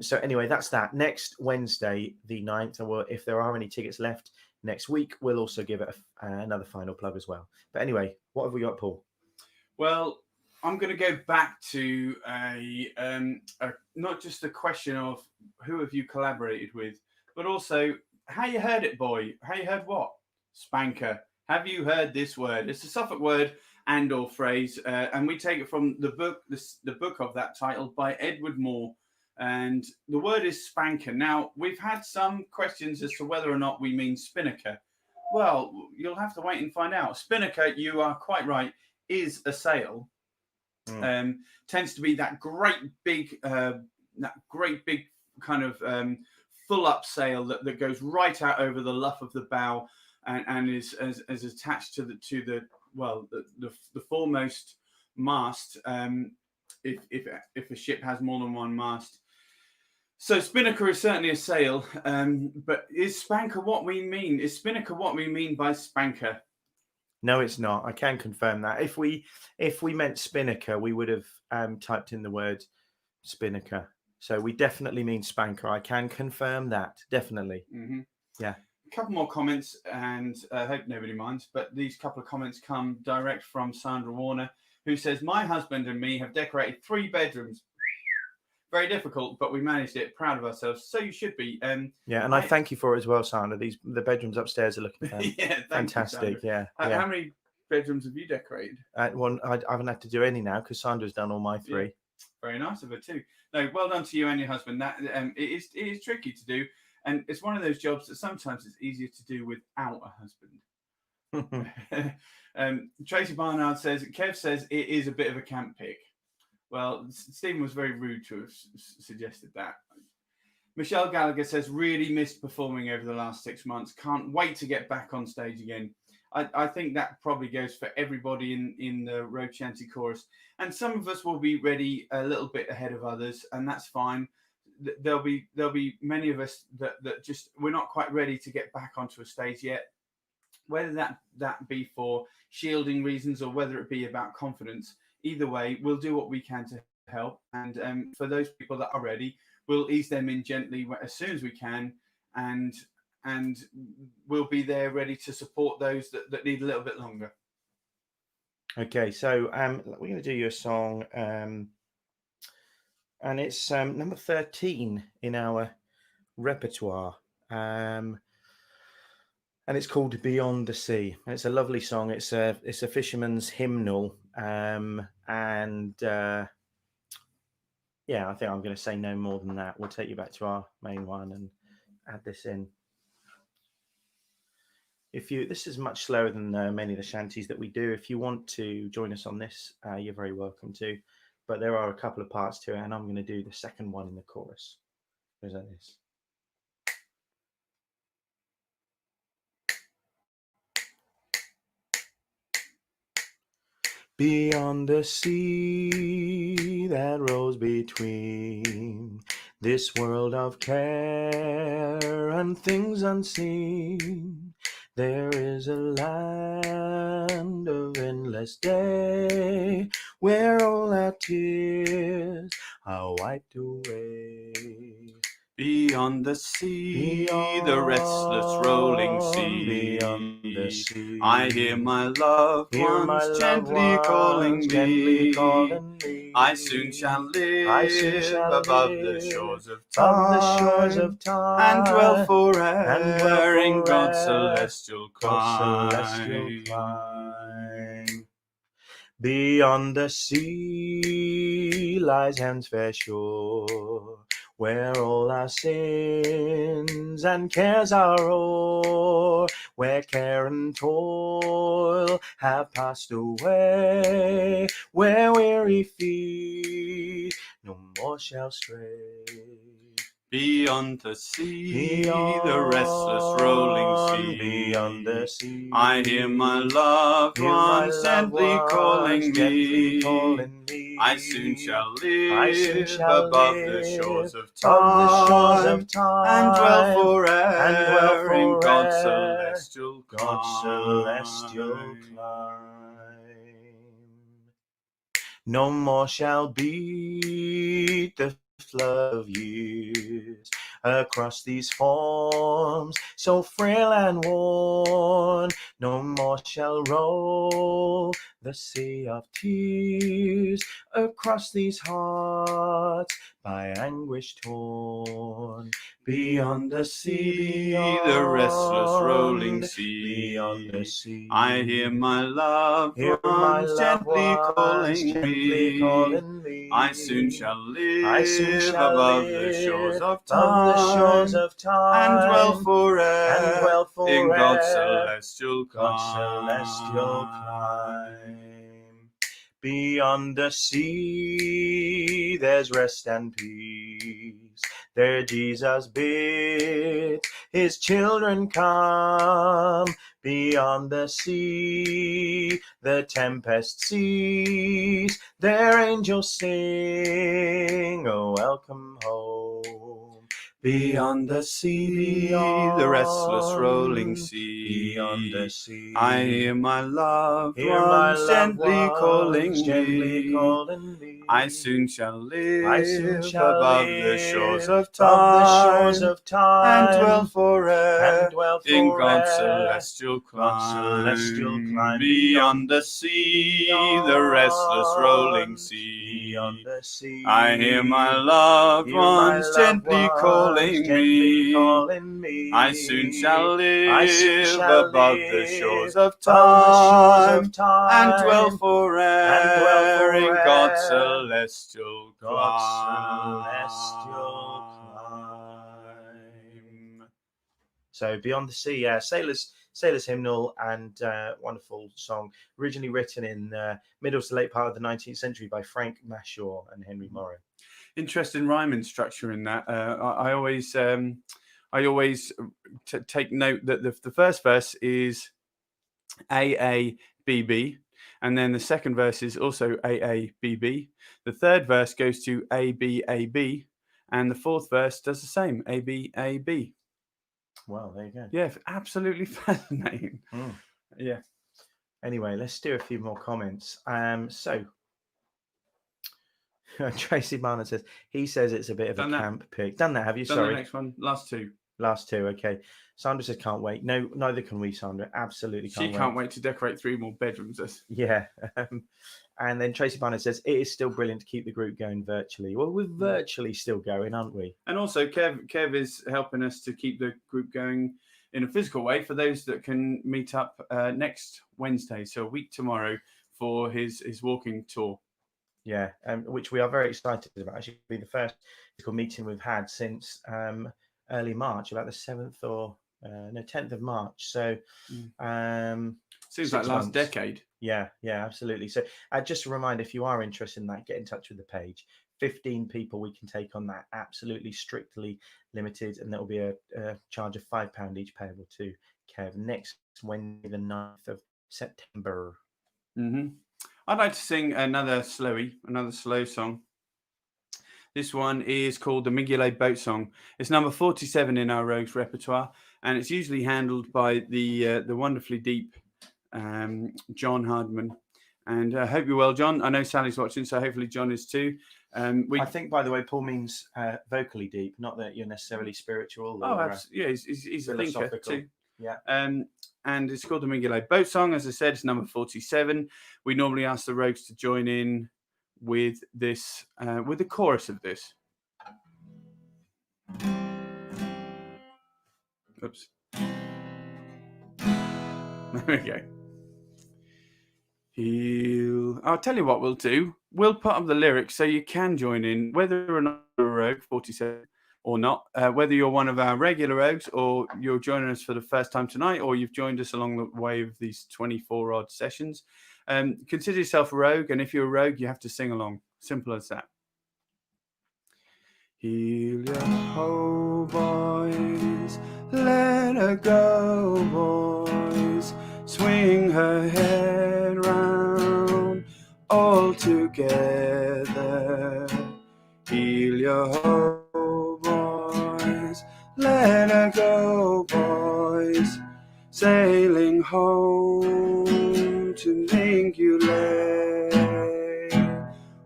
So anyway, that's that. Next Wednesday, the 9th, or if there are any tickets left next week, we'll also give it another final plug as well. But anyway, what have we got, Paul? Well, I'm going to go back to not just the question of who have you collaborated with, but also how you heard it, boy. How you heard what? Spanker. Have you heard this word? It's a Suffolk word and or phrase, and we take it from the book, the book of that title by Edward Moore. And the word is spanker. Now, we've had some questions as to whether or not we mean spinnaker. Well, you'll have to wait and find out. Spinnaker, you are quite right, is a sail. Tends to be that great big kind of full up sail that goes right out over the luff of the bow and is attached to the foremost mast. If a ship has more than one mast. So spinnaker is certainly a sail, but is spanker what we mean? Is spinnaker what we mean by spanker? No, it's not. I can confirm that. If we meant spinnaker, we would have typed in the word spinnaker. So we definitely mean spanker. I can confirm that. Definitely. Mm-hmm. Yeah. A couple more comments, and I hope nobody minds, but these couple of comments come direct from Sandra Warner, who says, my husband and me have decorated 3 bedrooms Very difficult, but we managed it. Proud of ourselves. So you should be. Yeah, and I thank you for it as well, Sandra. The bedrooms upstairs are looking Yeah, fantastic. You, yeah. How many bedrooms have you decorated? One, I haven't had to do any now because Sandra's done all my 3. Yeah. Very nice of her too. No, well done to you and your husband. That it is tricky to do, and it's one of those jobs that sometimes it's easier to do without a husband. Tracy Barnard says, Kev says it is a bit of a camp pick. Well, Stephen was very rude to have suggested that. Michelle Gallagher says, really missed performing over the last 6 months. Can't wait to get back on stage again. I think that probably goes for everybody in the Road Shanty chorus. And some of us will be ready a little bit ahead of others, and that's fine. There'll be many of us that just, we're not quite ready to get back onto a stage yet. Whether that be for shielding reasons or whether it be about confidence, either way, we'll do what we can to help. And for those people that are ready, we'll ease them in gently as soon as we can, and we'll be there ready to support those that need a little bit longer. Okay, so we're going to do you a song, and it's number 13 in our repertoire, and it's called Beyond the Sea. And it's a lovely song. It's a fisherman's hymnal, and yeah, I think I'm going to say no more than that. We'll take you back to our main one and add this in. This is much slower than many of the shanties that we do. If you want to join us on this, you're very welcome to. But there are a couple of parts to it, and I'm going to do the second one in the chorus. Goes like this. Beyond the sea that rolls between this world of care and things unseen, there is a land of endless day where all our tears are wiped away. Beyond the sea, the restless rolling sea, beyond the sea, I hear my loved ones gently calling me. I soon shall live above the shores of time, and dwell forever in God's celestial clime. Beyond the sea lies Heaven's fair shore, where all our sins and cares are o'er, where care and toil have passed away, where weary feet no more shall stray. Beyond the sea, the restless rolling sea, beyond the sea, I hear my loved ones gently calling me. I soon shall live above the shores of time, and dwell forever in God's celestial clime. No more shall beat the flood of years across these forms so frail and worn. No more shall roll the sea of tears across these hearts by anguish torn. Beyond the sea, the restless rolling sea, beyond the sea, I hear my loved ones gently calling me. I soon shall live above the shores of time, and dwell forever in God's celestial clime. Beyond the sea, there's rest and peace. There Jesus bid his children come. Beyond the sea, the tempest cease. Their angels sing a welcome home. Beyond the sea, the restless rolling sea, beyond the sea, I hear my loved ones gently calling me. I soon shall live above the shores of time, and dwell forever in God's celestial clime. Beyond the sea, the restless rolling sea, beyond the sea. I hear my loved ones gently calling me. I soon shall live above the shores of time and dwell forever in God's celestial clime. So Beyond the Sea, Sailors Hymnal, and wonderful song, originally written in middle to late part of the 19th century by Frank Mashaw and Henry Morrow. Interesting rhyming structure in that. I always take note that the first verse is A-A-B-B, and then the second verse is also A-A-B-B. The third verse goes to A-B-A-B, and the fourth verse does the same, A-B-A-B. Well, there you go. Yeah, absolutely fascinating. Yeah. Anyway, let's do a few more comments. So Tracy Barnett says it's a bit of a camp pick. Done that, have you? Sorry. The next one. Last two. Okay. Sandra says can't wait. No, neither can we, Sandra. Absolutely can't wait. She can't wait to decorate 3 more bedrooms. Yeah. And then Tracy Barnett says it is still brilliant to keep the group going virtually. Well, we're virtually still going, aren't we? And also Kev is helping us to keep the group going in a physical way for those that can meet up next Wednesday, so a week tomorrow, for his walking tour. Yeah, which we are very excited about. Actually, it'll be the first physical meeting we've had since early March, about the 7th or 10th of March. So seems like last decade. Yeah, absolutely. So just a reminder, if you are interested in that, get in touch with the page. 15 people we can take on that, absolutely strictly limited, and there will be a charge of £5 each payable to Kev next Wednesday, the 9th of September. I'd like to sing another slow song. This one is called the Mingulay Boat Song. It's number 47 in our Rogues repertoire, and it's usually handled by the wonderfully deep John Hardman. And I hope you're well, John. I know Sally's watching, so hopefully John is too. I think, by the way, Paul means vocally deep, not that you're necessarily spiritual. Yeah, he's a thinker too. Yeah. And it's called the Mingulay Boat Song. As I said, it's number 47. We normally ask the Rogues to join in with this, with the chorus of this. Oops. There we go. I'll tell you what we'll do. We'll put up the lyrics so you can join in, whether or not you're a Rogue 47 or not, whether you're one of our regular Rogues or you're joining us for the first time tonight, or you've joined us along the way of these 24 odd sessions. Consider yourself a Rogue, and if you're a Rogue, you have to sing along. Simple as that. Heel your ho, boys, let her go, boys, swing her head round all together. Heel your ho, boys, let her go, boys, sailing home to Mingulay.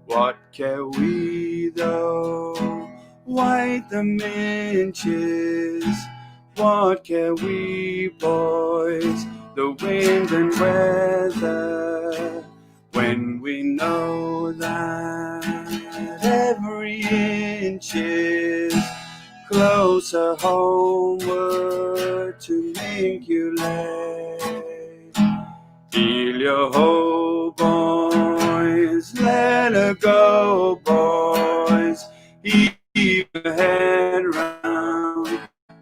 What care we though white the minches? What care we, boys, the wind and weather, when we know that every inch is closer homeward to Mingulay. Heel your ho, boys, let her go, boys, heave her head round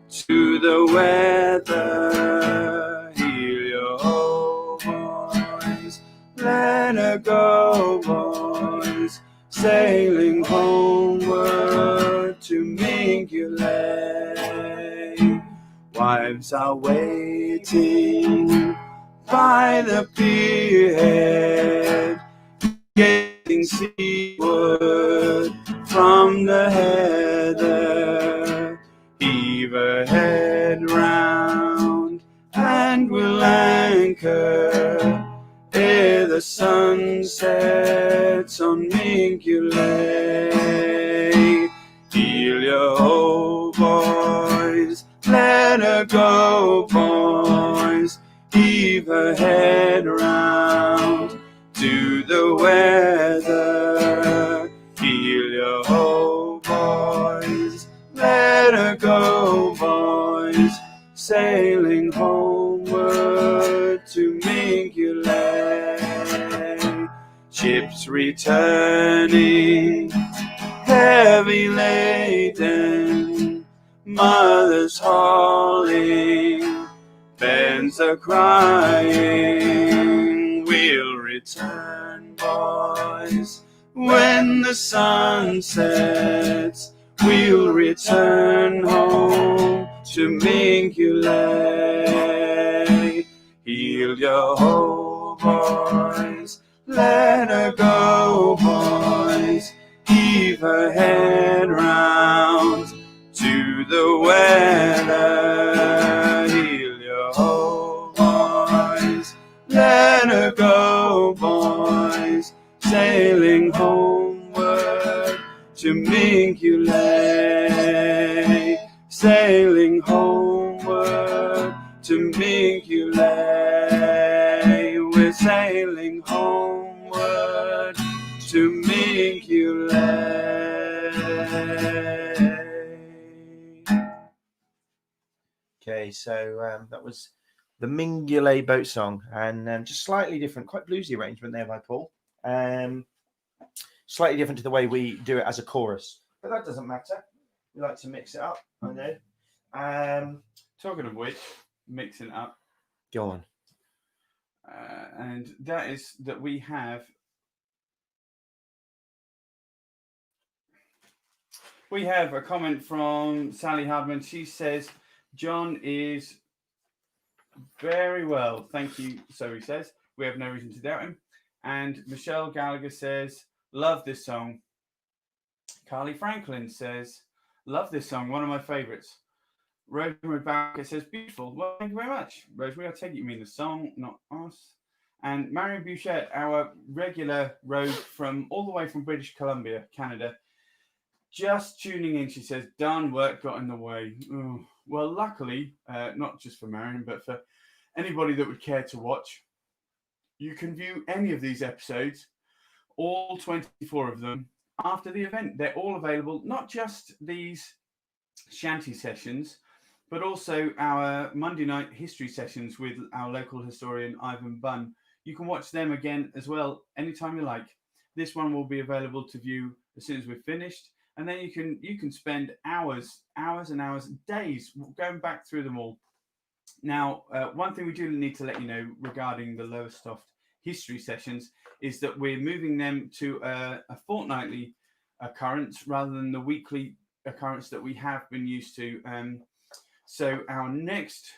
to the weather. Heel your ho, boys, let her go, boys, sailing homeward to Mingulay. Wives are waiting by the pierhead, getting seaward from the heather. Heave her head round and we'll anchor ere the sun sets on Mingulay. Heel your ho, boys, let her go, boys, heave her head round to the weather. heavy laden, mothers hauling, bands are crying. We'll return, boys, when the sun sets. We'll return home to Mingulay. Heal your hoe, boys, let her go, boys. Heave her head round to the weather. Heal your hoe, boys, let her go, boys. Sailing homeward to Mingulay. Sailing homeward to Mingulay. We're sailing homeward to Mingulay. Okay, so that was the Mingulay boat song, and just slightly different, quite bluesy arrangement there by Paul. Slightly different to the way we do it as a chorus, but that doesn't matter. We like to mix it up, I know. Talking of which, mixing up. Go on. And that is that we have a comment from Sally Hardman. She says, John is very well, thank you. So he says, we have no reason to doubt him. And Michelle Gallagher says, love this song. Carly Franklin says, love this song, one of my favorites. Rosemary Barker says, beautiful. Well, thank you very much, Rosemary. I take it you mean the song, not us. And Marion Bouchette, our regular rogue from all the way from British Columbia, Canada, just tuning in. She says, darn work got in the way. Ooh. Well, luckily, not just for Marion, but for anybody that would care to watch, you can view any of these episodes, all 24 of them, after the event. They're all available, not just these Shanty Sessions, but also our Monday night history sessions with our local historian, Ivan Bunn. You can watch them again as well anytime you like. This one will be available to view as soon as we've finished. And then you can spend hours and hours, days going back through them all. Now, one thing we do need to let you know regarding the Lowestoft history sessions is that we're moving them to a fortnightly occurrence rather than the weekly occurrence that we have been used to. So our next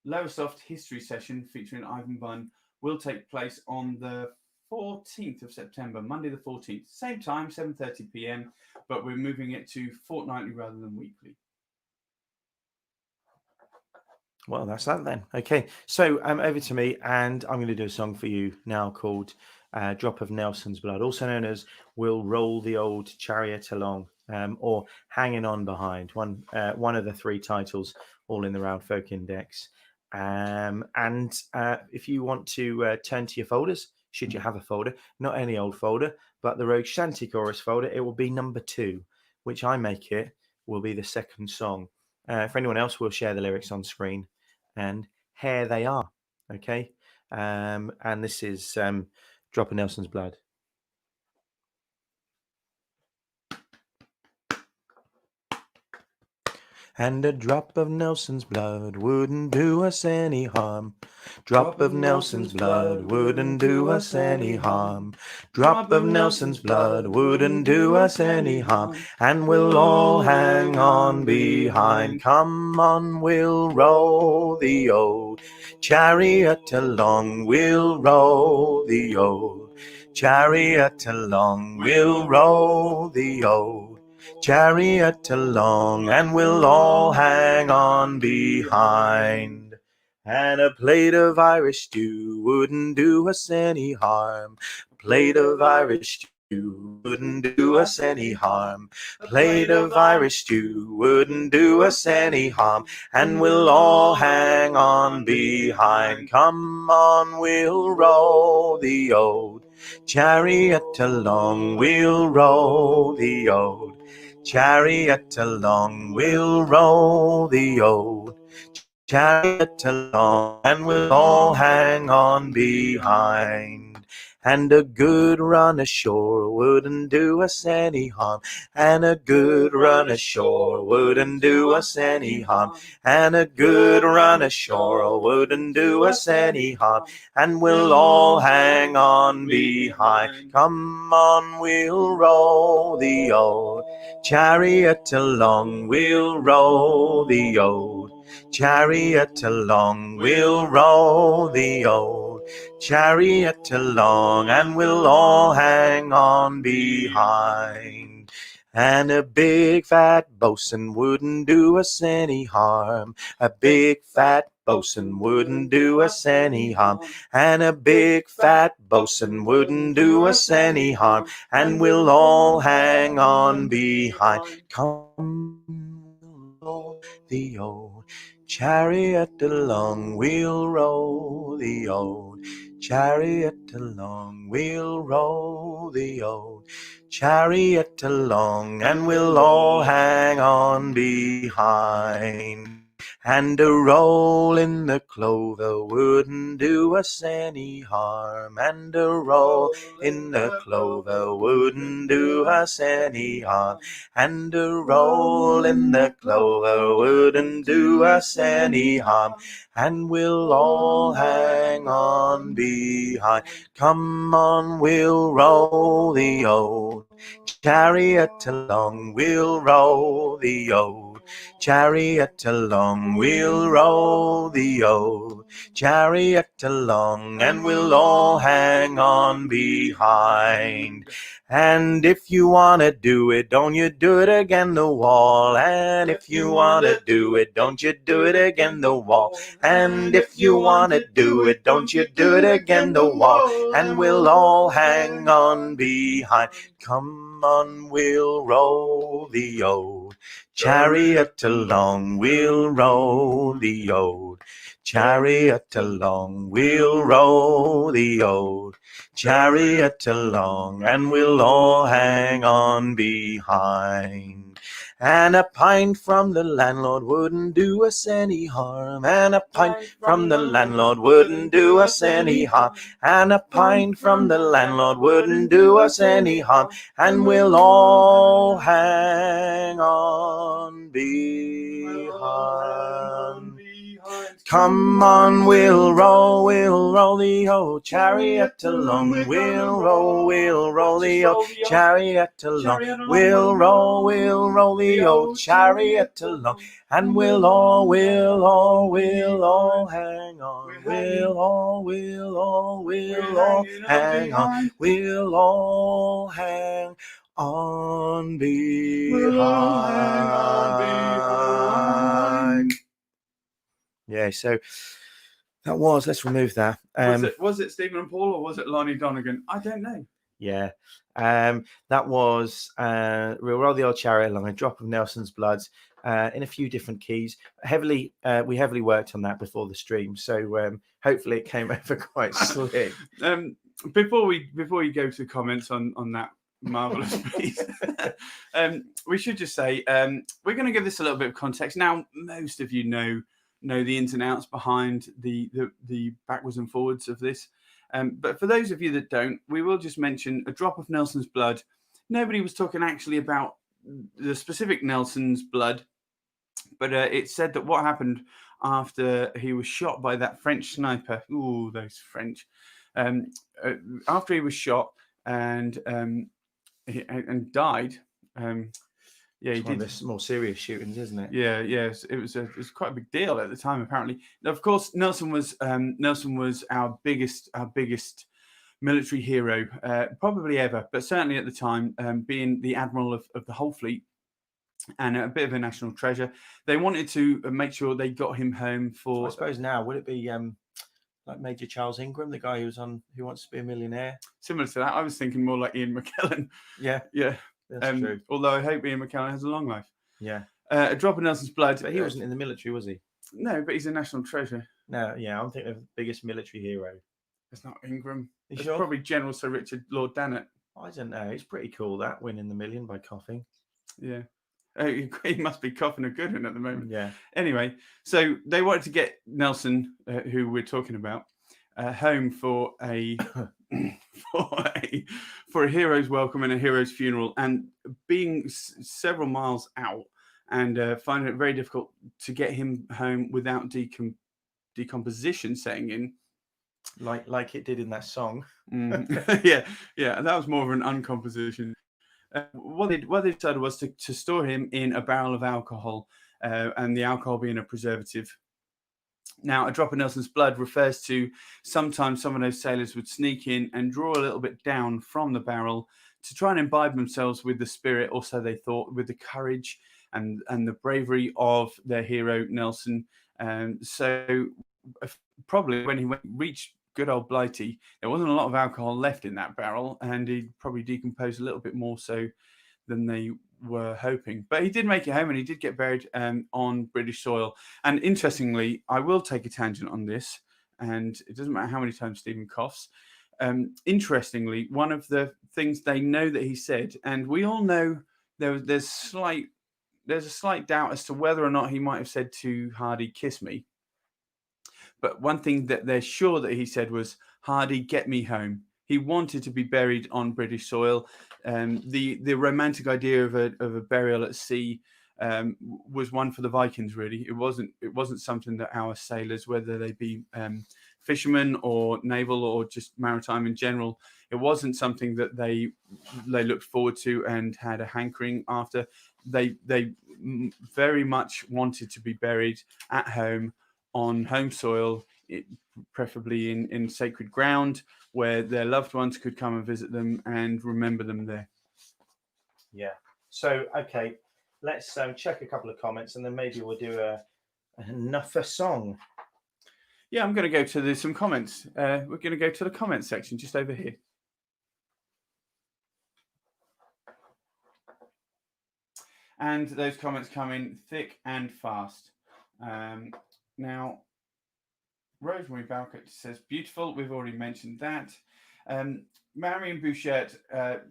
Lowestoft history session featuring Ivan Bunn will take place on the 14th of September, Monday the 14th. Same time, 7:30 p.m, but we're moving it to fortnightly rather than weekly. Well, that's that then. Okay, so over to me, and I'm going to do a song for you now called Drop of Nelson's Blood, also known as We'll Roll the Old Chariot Along, or Hanging On Behind, one of the three titles, all in the Round Folk Index. And if you want to turn to your folders, should you have a folder, not any old folder, but the Rogue Shanty Chorus folder, it will be number 2, which I make it will be the second song. For anyone else, we'll share the lyrics on screen. And here they are, okay? And this is Drop of Nelson's Blood. And a drop of Nelson's blood wouldn't do us any harm. Drop of Nelson's blood wouldn't do us any harm. Drop of Nelson's blood wouldn't do us any harm. And we'll all hang on behind. Come on, we'll roll the old chariot along. We'll roll the old chariot along. We'll roll the old chariot along, and we'll all hang on behind. And a plate of Irish stew wouldn't do us any harm. A plate of Irish stew wouldn't do us any harm. A plate of Irish stew wouldn't do us any harm. And we'll all hang on behind. Come on, we'll roll the old chariot along. We'll roll the old chariot along, we'll roll the old chariot along, and we'll all hang on behind. and a good run ashore wouldn't do us any harm, and a good run ashore wouldn't do us any harm, and a good run ashore wouldn't do us any harm, and we'll all hang on behind. Come on, we'll row the old chariot along, we'll row the old chariot along, we'll row the old chariot along, and we'll all hang on behind. And a big fat bosun wouldn't do us any harm, a big fat bosun wouldn't do us any harm, and a big fat bosun wouldn't do us any harm, and we'll all hang on behind. Come, row the old chariot along, we'll row the old chariot along, we'll row the old chariot along, and we'll all hang on behind. And a roll in the clover wouldn't do us any harm, and a roll in the clover wouldn't do us any harm, and a roll in the clover wouldn't do us any harm, and we'll all hang on behind. Come on, we'll roll the old chariot along, we'll roll the old chariot along, we'll roll the old chariot along, and we'll all hang on behind. And if you wanna do it, don't you do it again the wall. And if you wanna do it, don't you do it again the wall. And if you wanna do it, don't you do it again the wall. And we'll all hang on behind. Come on, we'll roll the old chariot along, we'll roll the old chariot along, we'll roll the old chariot along, and we'll all hang on behind. And a pint from the landlord wouldn't do us any harm, and a pint from the landlord wouldn't do us any harm, and a pint from the landlord wouldn't do us any harm, and we'll all hang on behind. Come on, we'll roll the old chariot along, we'll roll the old chariot along, we'll roll the old chariot along, and we'll all hang on, we'll all hang on, we'll all hang on behind. Yeah, so that was, let's remove that. Was it Stephen and Paul or was it Lonnie Donegan? I don't know. Yeah, that was We'll Roll the Old Chariot Along, a drop of Nelson's Blood in a few different keys. We heavily worked on that before the stream, so hopefully it came over quite slick. Before we go to comments on that marvelous piece, we should just say we're going to give this a little bit of context. Now, most of you know the ins and outs behind the backwards and forwards of this. But for those of you that don't, we will just mention a drop of Nelson's blood. Nobody was talking actually about the specific Nelson's blood, but it said that what happened after he was shot by that French sniper. Ooh, those French. After he was shot and died. Yeah, he did. One of the more serious shootings, isn't it? Yeah. It was quite a big deal at the time. Apparently, of course, Nelson was our biggest military hero, probably ever, but certainly at the time, being the admiral of the whole fleet and a bit of a national treasure. They wanted to make sure they got him home for. I suppose now would it be like Major Charles Ingram, the guy who was on Who Wants to Be a Millionaire? Similar to that, I was thinking more like Ian McKellen. Yeah. That's true. Although I hope Ian McKellen has a long life. Yeah. A drop of Nelson's blood. But he wasn't in the military, was he? No, but he's a national treasure. No, yeah, I'm thinking of the biggest military hero. It's not Ingram. It's sure? Probably General Sir Richard Lord Dannatt. I don't know. It's pretty cool, that, winning the million by coughing. Yeah. He must be coughing a good one at the moment. Yeah. Anyway, so they wanted to get Nelson, who we're talking about, home for a for a hero's welcome and a hero's funeral, and being several miles out, and finding it very difficult to get him home without decomposition setting in, like it did in that song. yeah, and that was more of an uncomposition. What they decided was to store him in a barrel of alcohol, and the alcohol being a preservative. Now, a drop of Nelson's blood refers to sometimes some of those sailors would sneak in and draw a little bit down from the barrel to try and imbibe themselves with the spirit, or so they thought, with the courage and the bravery of their hero, Nelson. So probably when he reached good old Blighty, there wasn't a lot of alcohol left in that barrel, and he probably decomposed a little bit more so than they were hoping. But he did make it home, and he did get buried on British soil. And interestingly, I will take a tangent on this, and it doesn't matter how many times Stephen coughs. Interestingly, one of the things they know that he said, and we all know there's a slight doubt as to whether or not he might have said to Hardy, "Kiss me." But one thing that they're sure that he said was, "Hardy, get me home." He wanted to be buried on British soil. The romantic idea of a burial at sea was one for the Vikings. Really, it wasn't something that our sailors, whether they be fishermen or naval or just maritime in general, it wasn't something that they looked forward to and had a hankering after. They very much wanted to be buried at home on home soil, preferably in sacred ground, where their loved ones could come and visit them and remember them there. Yeah. So, okay, let's check a couple of comments, and then maybe we'll do another song. Yeah, I'm going to go to some comments. We're going to go to the comments section just over here. And those comments come in thick and fast. Now, Rosemary Balcott says, beautiful. We've already mentioned that. Marion Bouchette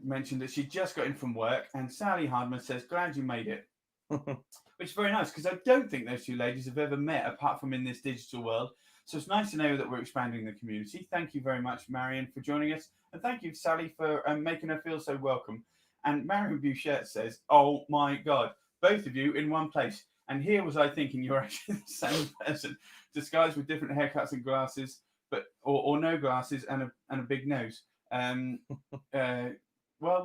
mentioned that she just got in from work. And Sally Hardman says, glad you made it. Which is very nice, because I don't think those two ladies have ever met apart from in this digital world. So it's nice to know that we're expanding the community. Thank you very much, Marion, for joining us. And thank you, Sally, for making her feel so welcome. And Marion Bouchette says, oh my God, both of you in one place. And here was I thinking you're actually the same person, disguised with different haircuts and glasses, but or no glasses and a big nose. Well,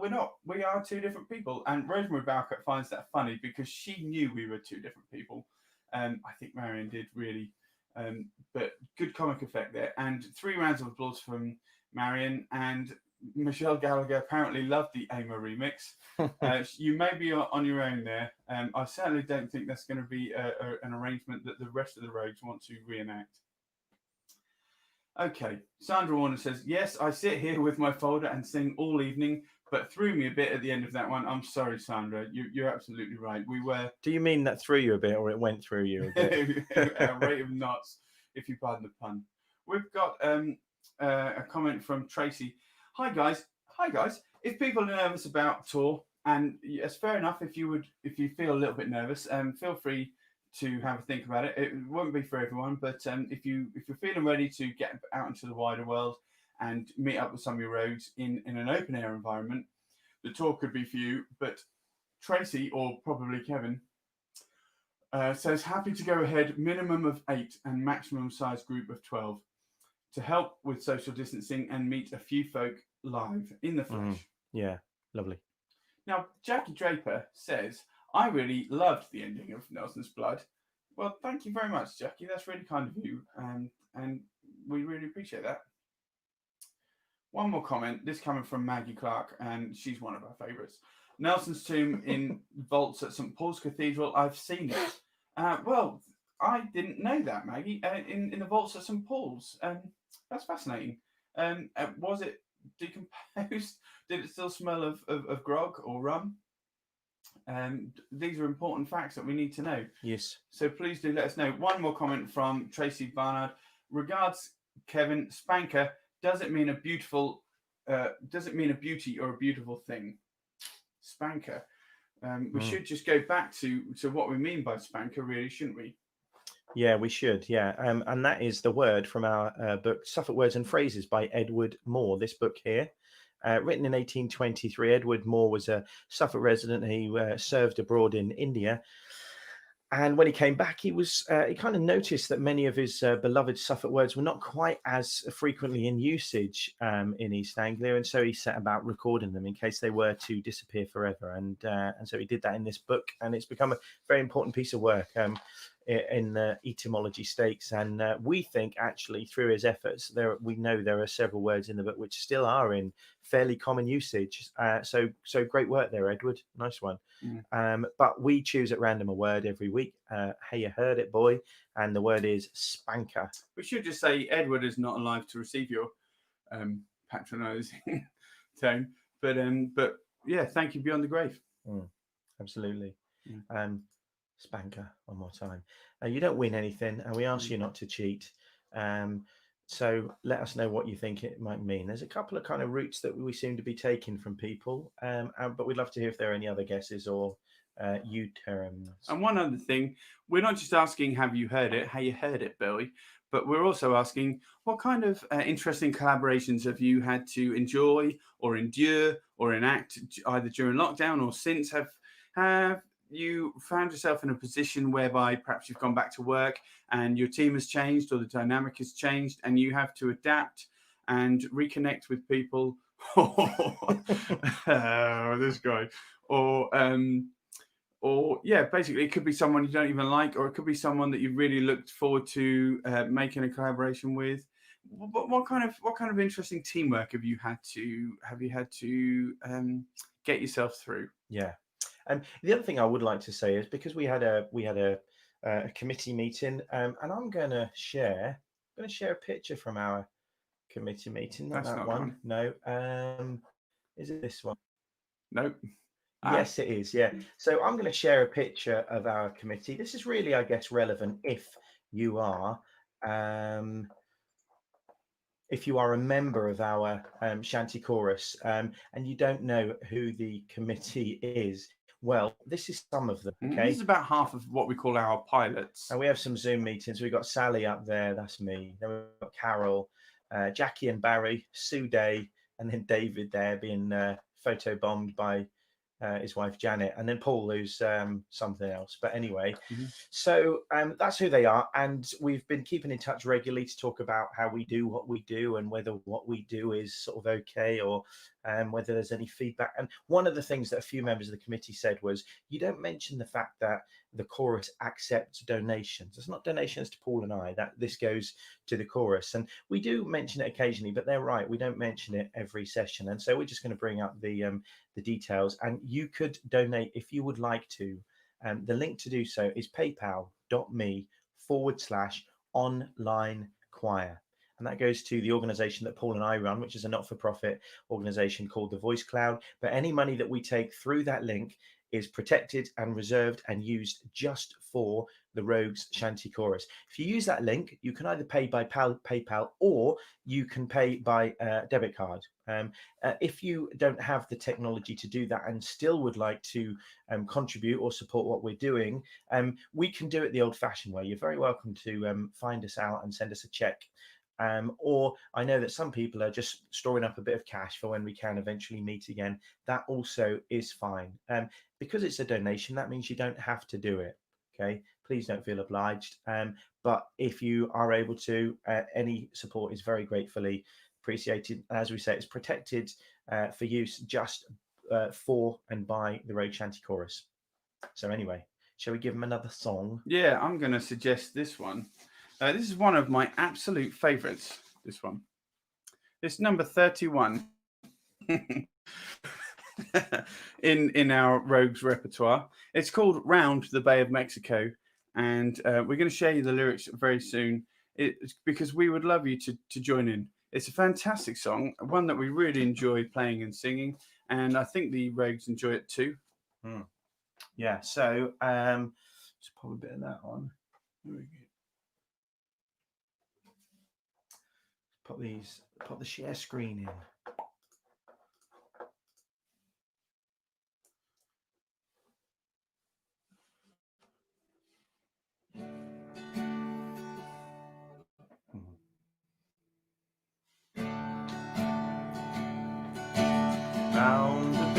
we're not. We are two different people. And Rosemary Balcott finds that funny because she knew we were two different people. I think Marion did really. But good comic effect there. And 3 rounds of applause from Marion. And Michelle Gallagher apparently loved the Ama remix. You may be on your own there. I certainly don't think that's going to be an arrangement that the rest of the rogues want to reenact. Okay, Sandra Warner says, yes, I sit here with my folder and sing all evening, but threw me a bit at the end of that one. I'm sorry, Sandra. You're absolutely right. We were... Do you mean that threw you a bit, or it went through you a bit? At a rate of knots, if you pardon the pun. We've got a comment from Tracy. Hi guys. If people are nervous about tour, and it's fair enough if you feel a little bit nervous, feel free to have a think about it. It won't be for everyone, but if you're feeling ready to get out into the wider world and meet up with some of your rogues in an open air environment, the tour could be for you. But Tracy, or probably Kevin, says happy to go ahead, minimum of 8 and maximum size group of 12 to help with social distancing and meet a few folk live in the flesh. Yeah, lovely. Now, Jackie Draper says, I really loved the ending of Nelson's Blood. Well, thank you very much, Jackie. That's really kind of you, and we really appreciate that. One more comment, this coming from Maggie Clark, and she's one of our favourites. Nelson's tomb in vaults at St Paul's Cathedral. I've seen it. Well, I didn't know that, Maggie. In the vaults at St Paul's. That's fascinating. Was it decomposed? Did it still smell of grog or rum? These are important facts that we need to know. Yes. So please do let us know. One more comment from Tracy Barnard. Regards, Kevin. Spanker. Does it mean a beautiful? Does it mean a beauty or a beautiful thing? Spanker. We should just go back to what we mean by spanker, really, shouldn't we? Yeah, we should. Yeah, and that is the word from our book, Suffolk Words and Phrases by Edward Moore. This book here, written in 1823. Edward Moore was a Suffolk resident. He served abroad in India, and when he came back, he kind of noticed that many of his beloved Suffolk words were not quite as frequently in usage in East Anglia, and so he set about recording them in case they were to disappear forever. And so he did that in this book, and it's become a very important piece of work in the etymology stakes. And we think actually through his efforts, we know there are several words in the book which still are in fairly common usage. So great work there, Edward. Nice one. But we choose at random a word every week. Hey, you heard it, boy. And the word is spanker. We should just say Edward is not alive to receive your patronising tone. But yeah, thank you beyond the grave. Absolutely. Spanker, one more time. You don't win anything, and we ask you not to cheat. So let us know what you think it might mean. There's a couple of kind of routes that we seem to be taking from people, but we'd love to hear if there are any other guesses or U-terms. And one other thing, we're not just asking, have you heard it? How you heard it, Billy? But we're also asking, what kind of interesting collaborations have you had to enjoy or endure or enact either during lockdown or since? Have you found yourself in a position whereby perhaps you've gone back to work and your team has changed or the dynamic has changed and you have to adapt and reconnect with people? This guy. Or yeah, basically it could be someone you don't even like, or it could be someone that you really looked forward to making a collaboration with. What kind of interesting teamwork have you had to get yourself through? Yeah. And the other thing I would like to say is because we had a committee meeting, and I'm going to share a picture from our committee meeting. Not That's that not one. one. No. Is it this one? Nope. Yes, it is. Yeah. So I'm going to share a picture of our committee. This is really, I guess, relevant if you are a member of our Shanty Chorus and you don't know who the committee is. Well, this is some of them. Okay, this is about half of what we call our pilots. And we have some Zoom meetings. We've got Sally up there. That's me. Then we've got Carol, Jackie and Barry, Sue Day, and then David there being photobombed by his wife Janet, and then Paul, who's something else. But anyway, so that's who they are, and we've been keeping in touch regularly to talk about how we do what we do and whether what we do is sort of okay or whether there's any feedback. And one of the things that a few members of the committee said was, you don't mention the fact that the chorus accepts donations. It's not donations to Paul and I, that this goes to the chorus. And we do mention it occasionally, but they're right, we don't mention it every session. And so we're just going to bring up the details, and you could donate if you would like to. The link to do so is paypal.me/online choir. And that goes to the organization that Paul and I run, which is a not-for-profit organization called the Voice Cloud. But any money that we take through that link is protected and reserved and used just for the Rogues Shanty Chorus. If you use that link, you can either pay by PayPal or you can pay by debit card. If you don't have the technology to do that and still would like to contribute or support what we're doing, we can do it the old-fashioned way. You're very welcome to find us out and send us a check. Or I know that some people are just storing up a bit of cash for when we can eventually meet again. That also is fine. Because it's a donation, that means you don't have to do it. Okay, please don't feel obliged. But if you are able to, any support is very gratefully appreciated. As we say, it's protected for use just for and by the Rogue Shanty Chorus. So anyway, shall we give them another song? Yeah, I'm going to suggest this one. This is one of my absolute favourites. This one. It's number 31 in our Rogues repertoire. It's called "Round the Bay of Mexico," and we're going to share you the lyrics very soon. It's because we would love you to join in. It's a fantastic song, one that we really enjoy playing and singing, and I think the Rogues enjoy it too. Yeah, so just pop a bit of that on. Put the share screen in.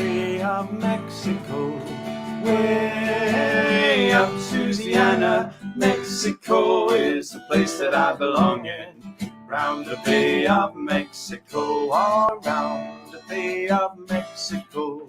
Bay of Mexico. Way up Louisiana, Mexico is the place that I belong in. Round the Bay of Mexico, all around the Bay of Mexico.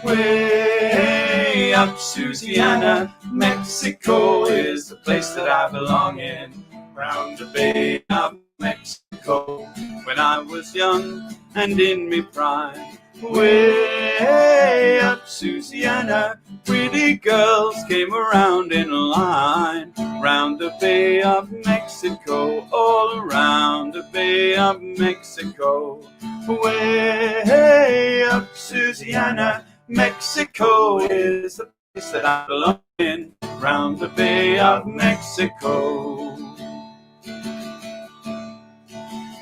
Way up Louisiana, Mexico is the place that I belong in. Round the Bay of Mexico. When I was young and in me prime, way up Louisiana, pretty girls came around in a line. Round the Bay of Mexico, all around the Bay of Mexico. Way up Louisiana, Mexico is the place that I belong in. Round the Bay of Mexico.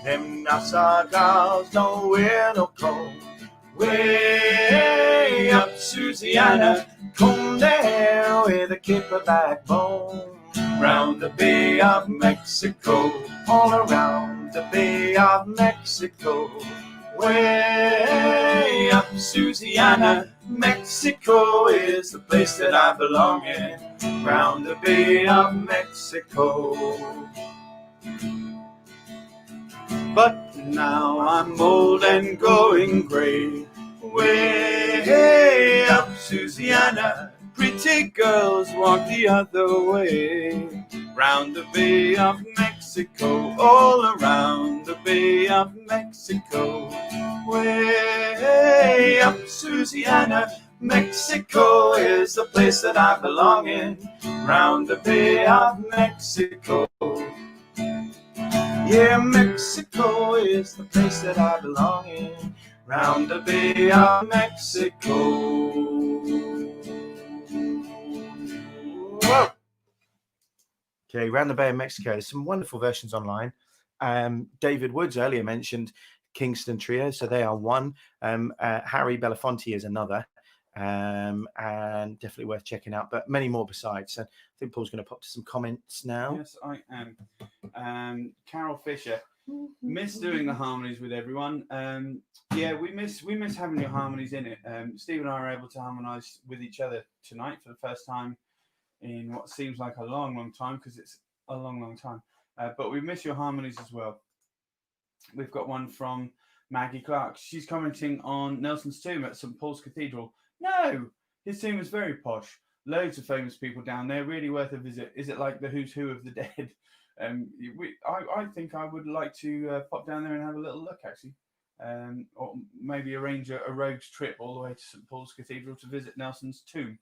Them Nassau gals don't wear no clothes. Way up Louisiana, comb their hair with a kipper backbone. Round the Bay of Mexico, all around the Bay of Mexico. Way up Louisiana, Mexico is the place that I belong in. Round the Bay of Mexico. But now I'm old and going gray. Way up Louisiana, pretty girls walk the other way. Round the Bay of Mexico, all around the Bay of Mexico. Way up Louisiana, Mexico is the place that I belong in. Round the Bay of Mexico. Yeah, Mexico is the place that I belong in. Round the Bay of Mexico. Whoa. Okay, Round the Bay of Mexico. There's some wonderful versions online. David Woods earlier mentioned Kingston Trio, so they are one. Harry Belafonte is another. And definitely worth checking out, but many more besides. So I think Paul's going to pop to some comments now. Yes, I am. Carol Fisher, miss doing the harmonies with everyone. Yeah, we miss having your harmonies in it. Steve and I are able to harmonise with each other tonight for the first time in what seems like a long time, because it's a long time. But we miss your harmonies as well. We've got one from Maggie Clark. She's commenting on Nelson's tomb at St Paul's Cathedral. No, his tomb is very posh. Loads of famous people down there. Really worth a visit. Is it like the who's who of the dead? I think I would like to pop down there and have a little look, actually. Or maybe arrange a rogue's trip all the way to St Paul's Cathedral to visit Nelson's tomb.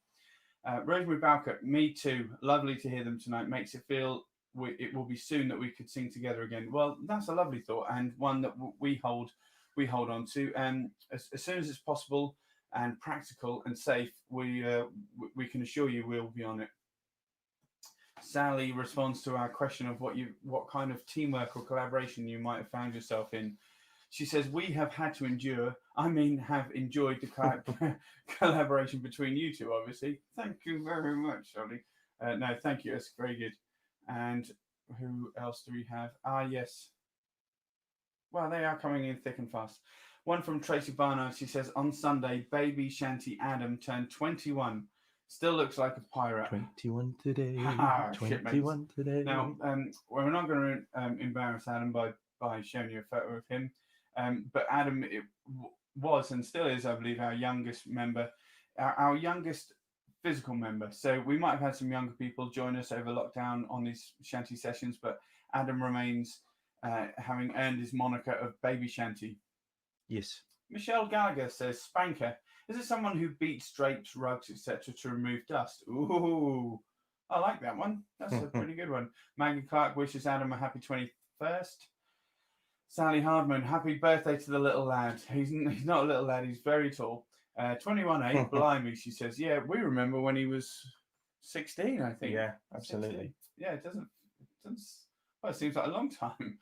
Rosemary Balcock, me too. Lovely to hear them tonight. Makes it feel it will be soon that we could sing together again. Well, that's a lovely thought, and one that we hold on to. As soon as it's possible and practical and safe, we can assure you we'll be on it. Sally responds to our question of what kind of teamwork or collaboration you might have found yourself in. She says, we have had to endure, have enjoyed the collaboration between you two, obviously. Thank you very much, Sally. No, thank you. That's very good. And who else do we have? Yes. Well, they are coming in thick and fast. One from Tracy Barnard. She says, on Sunday, baby Shanty Adam turned 21. Still looks like a pirate. 21 today. 21 today. Now, we're not going to embarrass Adam by showing you a photo of him. But Adam was and still is, I believe, our youngest member, our youngest physical member. So we might have had some younger people join us over lockdown on these Shanty Sessions, but Adam remains having earned his moniker of Baby Shanty. Yes. Michelle Gallagher says, Spanker. Is it someone who beats drapes, rugs, etc. to remove dust? Ooh, I like that one. That's a pretty good one. Maggie Clark wishes Adam a happy 21st. Sally Hardman, happy birthday to the little lad. He's not a little lad, he's very tall. 21, blimey, she says. Yeah, we remember when he was 16, I think. Yeah, absolutely. 16. Yeah, it doesn't, well, it seems like a long time.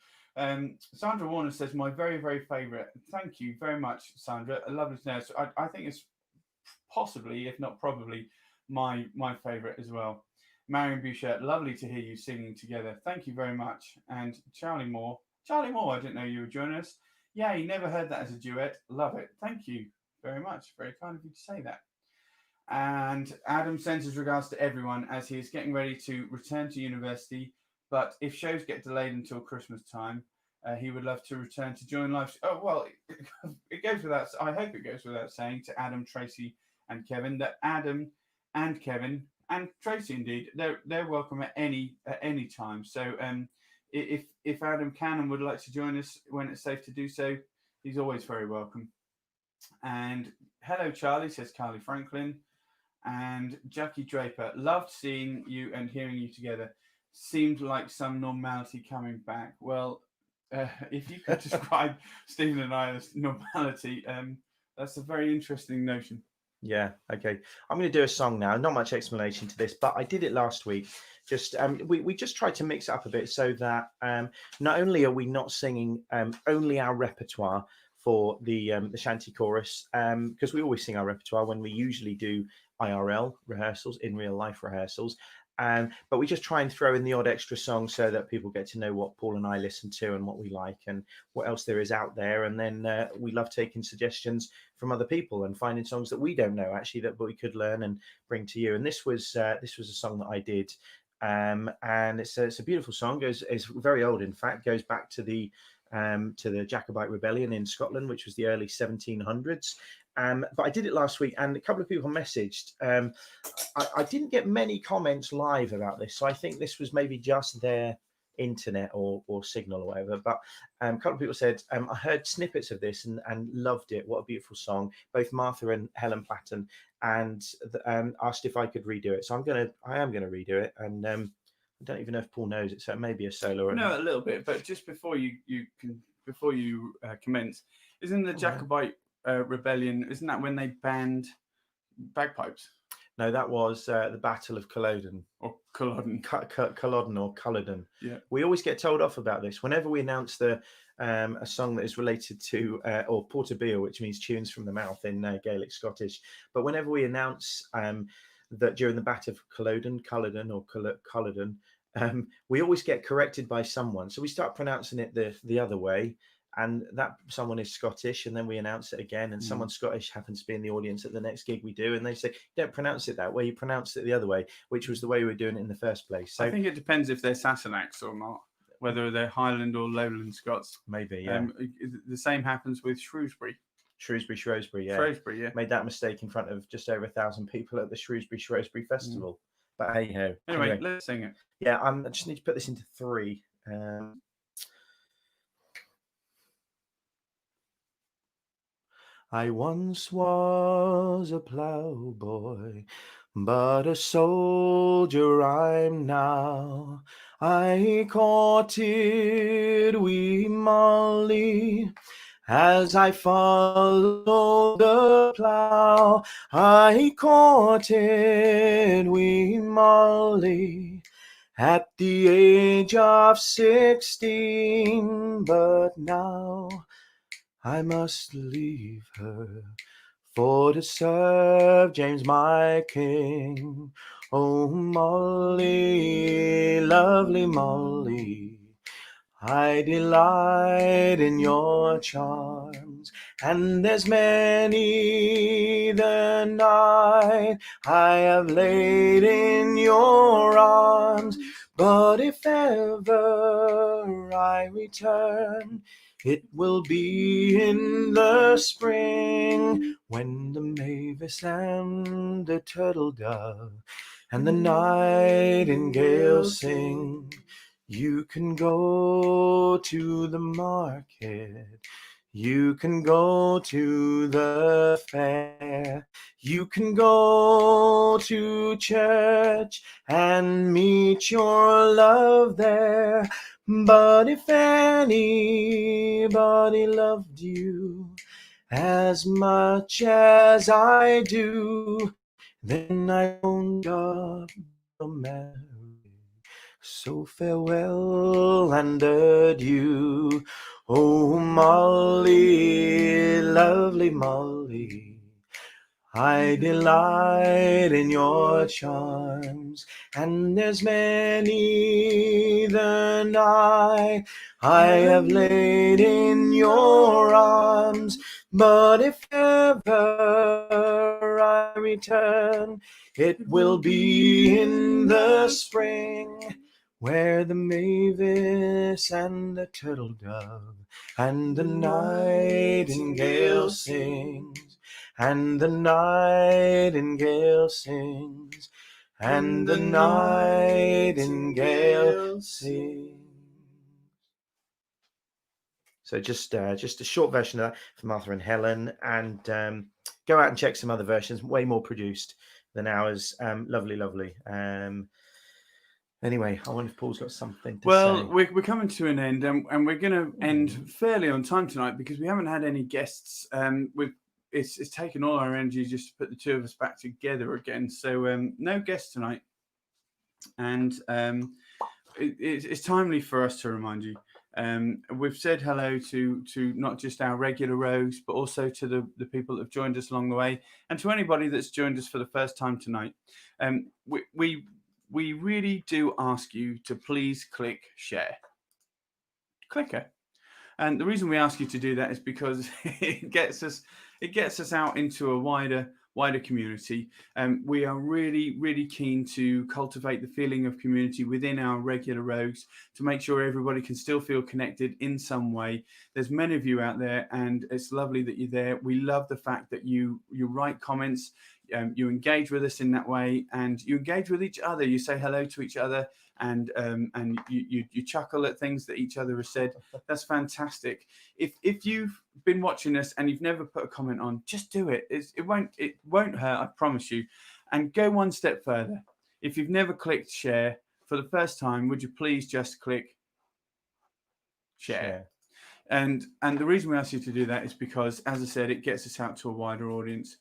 Sandra Warner says, my very, very favourite. Thank you very much, Sandra. Lovely to know. So I think it's possibly, if not probably, my favourite as well. Marion Bouchard, lovely to hear you singing together. Thank you very much. And Charlie Moore, I didn't know you were joining us. Yeah, you never heard that as a duet. Love it. Thank you. very much. Very kind of you to say that. And Adam sends his regards to everyone as he is getting ready to return to university. But if shows get delayed until Christmas time, he would love to return to join live. Oh well, it goes without. I hope it goes without saying to Adam, Tracy, and Kevin that Adam and Kevin and Tracy, indeed, they're welcome at any time. So if Adam can and would like to join us when it's safe to do so, he's always very welcome. And hello, Charlie, says Carly Franklin. And Jackie Draper, loved seeing you and hearing you together. Seemed like some normality coming back. Well, if you could describe Stephen and I as normality, that's a very interesting notion. Yeah, okay. I'm going to do a song now. Not much explanation to this, but I did it last week. Just we just tried to mix it up a bit so that not only are we not singing only our repertoire for the Shanty chorus, because we always sing our repertoire when we usually do IRL rehearsals, in real life rehearsals. But we just try and throw in the odd extra song so that people get to know what Paul and I listen to and what we like and what else there is out there. And then we love taking suggestions from other people and finding songs that we don't know actually that we could learn and bring to you. And this was a song that I did, and it's a beautiful song. It's very old, in fact, goes back to the Jacobite rebellion in Scotland, which was the early 1700s. But I did it last week, and a couple of people messaged. I didn't get many comments live about this, so I think this was maybe just their internet or signal or whatever. But a couple of people said, I heard snippets of this and loved it. What a beautiful song. Both Martha and Helen Platten, and asked if I could redo it. So I am gonna redo it, and I don't even know if Paul knows it, so it may be a solo. No, a little bit, but just before you commence, isn't the Jacobite rebellion? Isn't that when they banned bagpipes? No, that was the Battle of Culloden. Or Culloden. Culloden or Culloden. Yeah. We always get told off about this. Whenever we announce a song that is related to, or Portabeel, which means tunes from the mouth in Gaelic Scottish. But whenever we announce that during the Battle of Culloden, we always get corrected by someone. So we start pronouncing it the other way. And that someone is Scottish, and then we announce it again, and someone Scottish happens to be in the audience at the next gig we do, and they say, don't pronounce it that way, you pronounce it the other way, which was the way we were doing it in the first place. So I think it depends if they're Sassenachs or not, whether they're Highland or Lowland Scots. Maybe, yeah. The same happens with Shrewsbury, yeah. Shrewsbury, yeah. Made that mistake in front of just over 1,000 people at the Shrewsbury Festival. But hey ho. Anyway, let's sing it. Yeah, I just need to put this into 3. I once was a ploughboy, but a soldier I'm now. I courted wee Molly as I followed the plough. I courted wee Molly at the age of 16, but now I must leave her for to serve James my king. Oh, Molly, lovely Molly, I delight in your charms, and there's many the night I have laid in your arms. But if ever I return, it will be in the spring, when the mavis and the turtle dove and the nightingale sing. You can go to the market, you can go to the fair, you can go to church and meet your love there. But if anybody loved you as much as I do, then I won't marry. So farewell and adieu. Oh, Molly, lovely Molly, I delight in your charms, and there's many the night I have laid in your arms. But if ever I return, it will be in the spring, where the mavis and the turtle dove and the nightingale sings, and the nightingale sings, and the nightingale sings. So just a short version of that from Arthur and Helen, and go out and check some other versions, way more produced than ours. Lovely. Anyway, I wonder if Paul's got something to say. Well, we're coming to an end, and we're going to end fairly on time tonight because we haven't had any guests. It's taken all our energy just to put the two of us back together again. So no guests tonight, and it's timely for us to remind you. We've said hello to not just our regular rogues, but also to the people that have joined us along the way, and to anybody that's joined us for the first time tonight. We really do ask you to please click share. Clicker. And the reason we ask you to do that is because it gets us out into a wider community. We are really keen to cultivate the feeling of community within our regular rogues to make sure everybody can still feel connected in some way. There's many of you out there, and it's lovely that you're there. We love the fact that you write comments, you engage with us in that way, and you engage with each other. You say hello to each other, and you chuckle at things that each other has said. That's fantastic. If you've been watching us and you've never put a comment on, just do it. It won't hurt, I promise you. And go one step further. If you've never clicked share for the first time, would you please just click share? And the reason we ask you to do that is because, as I said, it gets us out to a wider audience.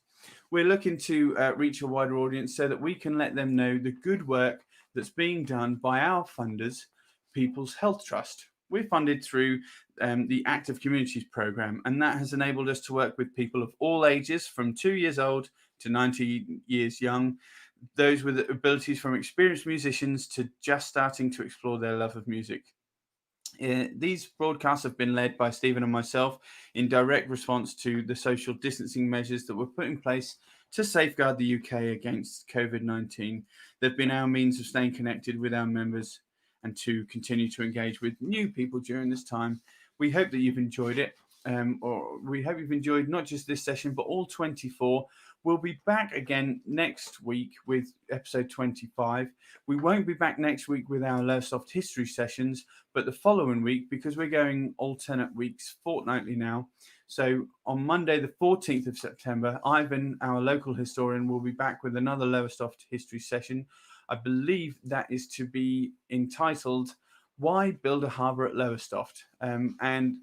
We're looking to reach a wider audience so that we can let them know the good work that's being done by our funders, People's Health Trust. We're funded through the Active Communities Programme, and that has enabled us to work with people of all ages, from 2 years old to 90 years young, those with abilities from experienced musicians to just starting to explore their love of music. These broadcasts have been led by Stephen and myself in direct response to the social distancing measures that were put in place to safeguard the UK against COVID-19. They've been our means of staying connected with our members and to continue to engage with new people during this time. We hope that you've enjoyed it, or we hope you've enjoyed not just this session, but all 24. We'll be back again next week with episode 25. We won't be back next week with our Lowestoft history sessions, but the following week, because we're going alternate weeks fortnightly now. So on Monday, the 14th of September, Ivan, our local historian, will be back with another Lowestoft history session. I believe that is to be entitled "Why Build a Harbour at Lowestoft?" And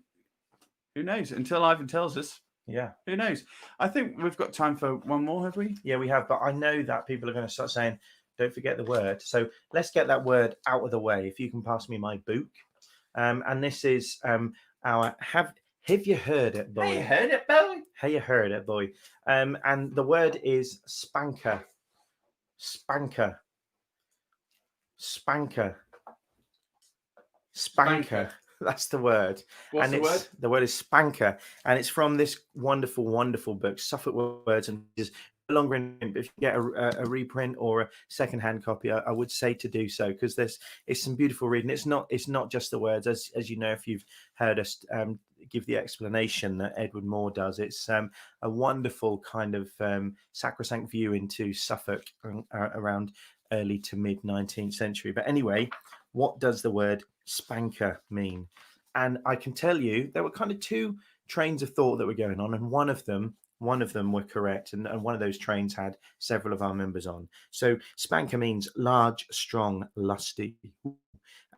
who knows? Until Ivan tells us. Yeah. Who knows? I think we've got time for one more, have we? Yeah, we have. But I know that people are going to start saying, don't forget the word. So let's get that word out of the way. If you can pass me my book. And this is our Have You Heard It, Boy? Have you heard it, boy? Have you heard it, boy? And the word is spanker. Spanker. Spanker. Spanker. That's the word. What's the word? The word is spanker, and it's from this wonderful book, Suffolk Words, and is no longer in. If you get a reprint or a second-hand copy, I would say to do so, because it's some beautiful reading. It's not just the words, as you know, if you've heard us give the explanation that Edward Moore does. It's a wonderful kind of sacrosanct view into Suffolk around early to mid 19th century. But anyway, what does the word spanker mean? And I can tell you there were kind of two trains of thought that were going on, and one of them were correct, and one of those trains had several of our members on. So spanker means large, strong, lusty. A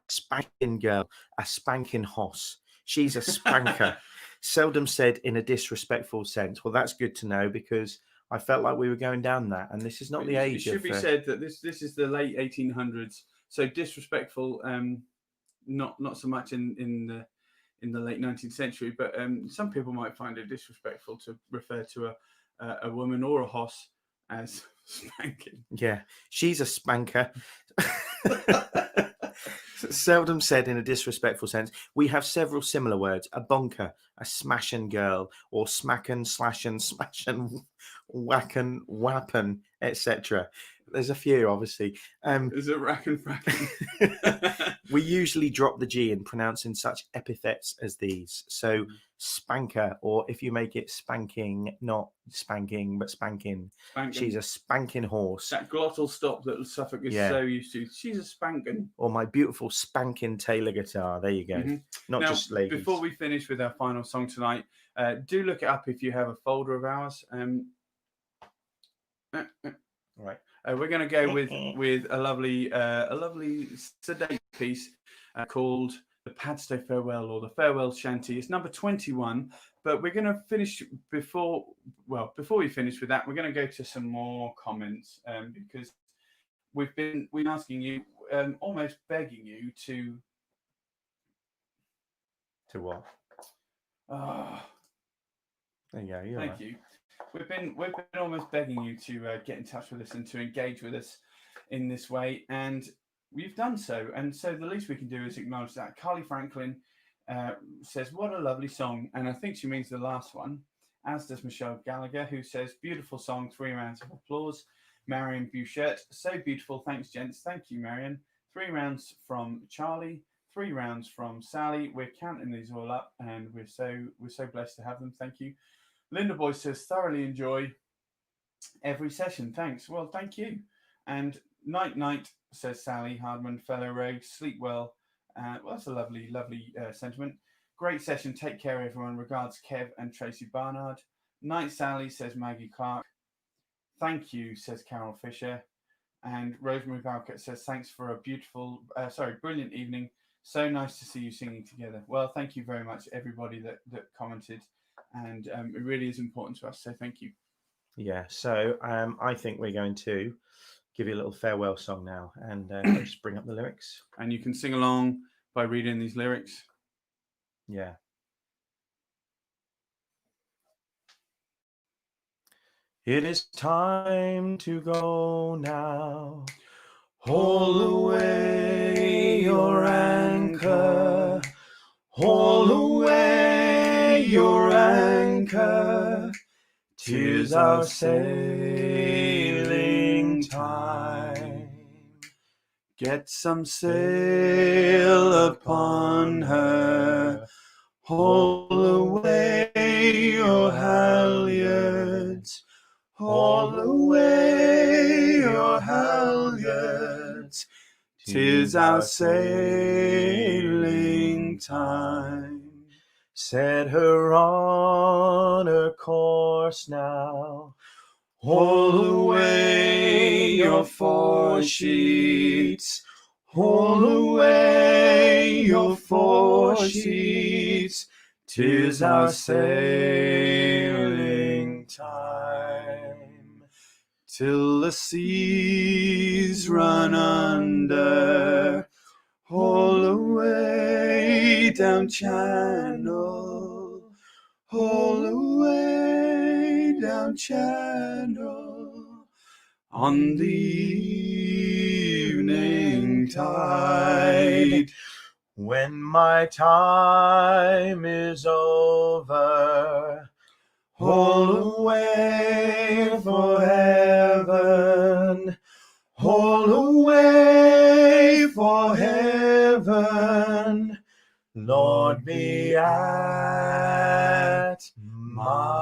spanking girl, a spanking hoss. She's a spanker. Seldom said in a disrespectful sense. Well, that's good to know, because I felt like we were going down that, and this is not the age. It should be said that this is the late 1800s, so disrespectful. Not so much in the late 19th century, but some people might find it disrespectful to refer to a woman or a hoss as spanking. Yeah, she's a spanker. Seldom said in a disrespectful sense. We have several similar words: a bonker, a smashin' girl, or smackin', slashin', smashin', whackin', wappin', etc. There's a few, obviously. Is it rack and fracking? We usually drop the G in pronouncing such epithets as these. So spanker, or if you make it spanking, not spanking, but spanking. She's a spanking horse. That glottal stop that Suffolk is so used to. She's a spanking. Or my beautiful spanking Taylor guitar. There you go. Not now, just ladies. Before we finish with our final song tonight, do look it up if you have a folder of ours. Right. We're going to go with a lovely sedate piece called The Padstow Farewell, or the Farewell Shanty. It's number 21, but we're going to finish before we finish with that, we're going to go to some more comments because we've been asking you, almost begging you to what? There you go. Thank you. We've been almost begging you to get in touch with us and to engage with us in this way, and we've done so. And so the least we can do is acknowledge that. Carly Franklin says, "What a lovely song," and I think she means the last one. As does Michelle Gallagher, who says, "Beautiful song, 3 rounds of applause." Marion Bouchette, "So beautiful, thanks, gents." Thank you, Marion. 3 rounds from Charlie. 3 rounds from Sally. We're counting these all up, and we're so blessed to have them. Thank you. Linda Boy says, "Thoroughly enjoy every session. Thanks." Well, thank you. And night, says Sally Hardman, fellow rogue. Sleep well. Well, that's a lovely sentiment. Great session. Take care, everyone. Regards, Kev and Tracy Barnard. Night, Sally, says Maggie Clark. Thank you, says Carol Fisher. And Rosemary Balcott says, "Thanks for a brilliant evening. So nice to see you singing together." Well, thank you very much, everybody that commented. And it really is important to us, so thank you. Yeah, so I think we're going to give you a little farewell song now, and just bring up the lyrics. And you can sing along by reading these lyrics. Yeah. It is time to go now. Haul away your anchor. Haul away your anchor. 'Tis our sailing time. Get some sail upon her. Haul away your halyards. Haul away your halyards. 'Tis our sailing time. Set her on her course now. Haul away your foresheets. Haul away your foresheets. 'Tis our sailing time. Till the seas run under. Haul away down channel. Haul away down channel. On the evening tide. When my time is over, haul away for heaven. Haul away for heaven. Lord, be at my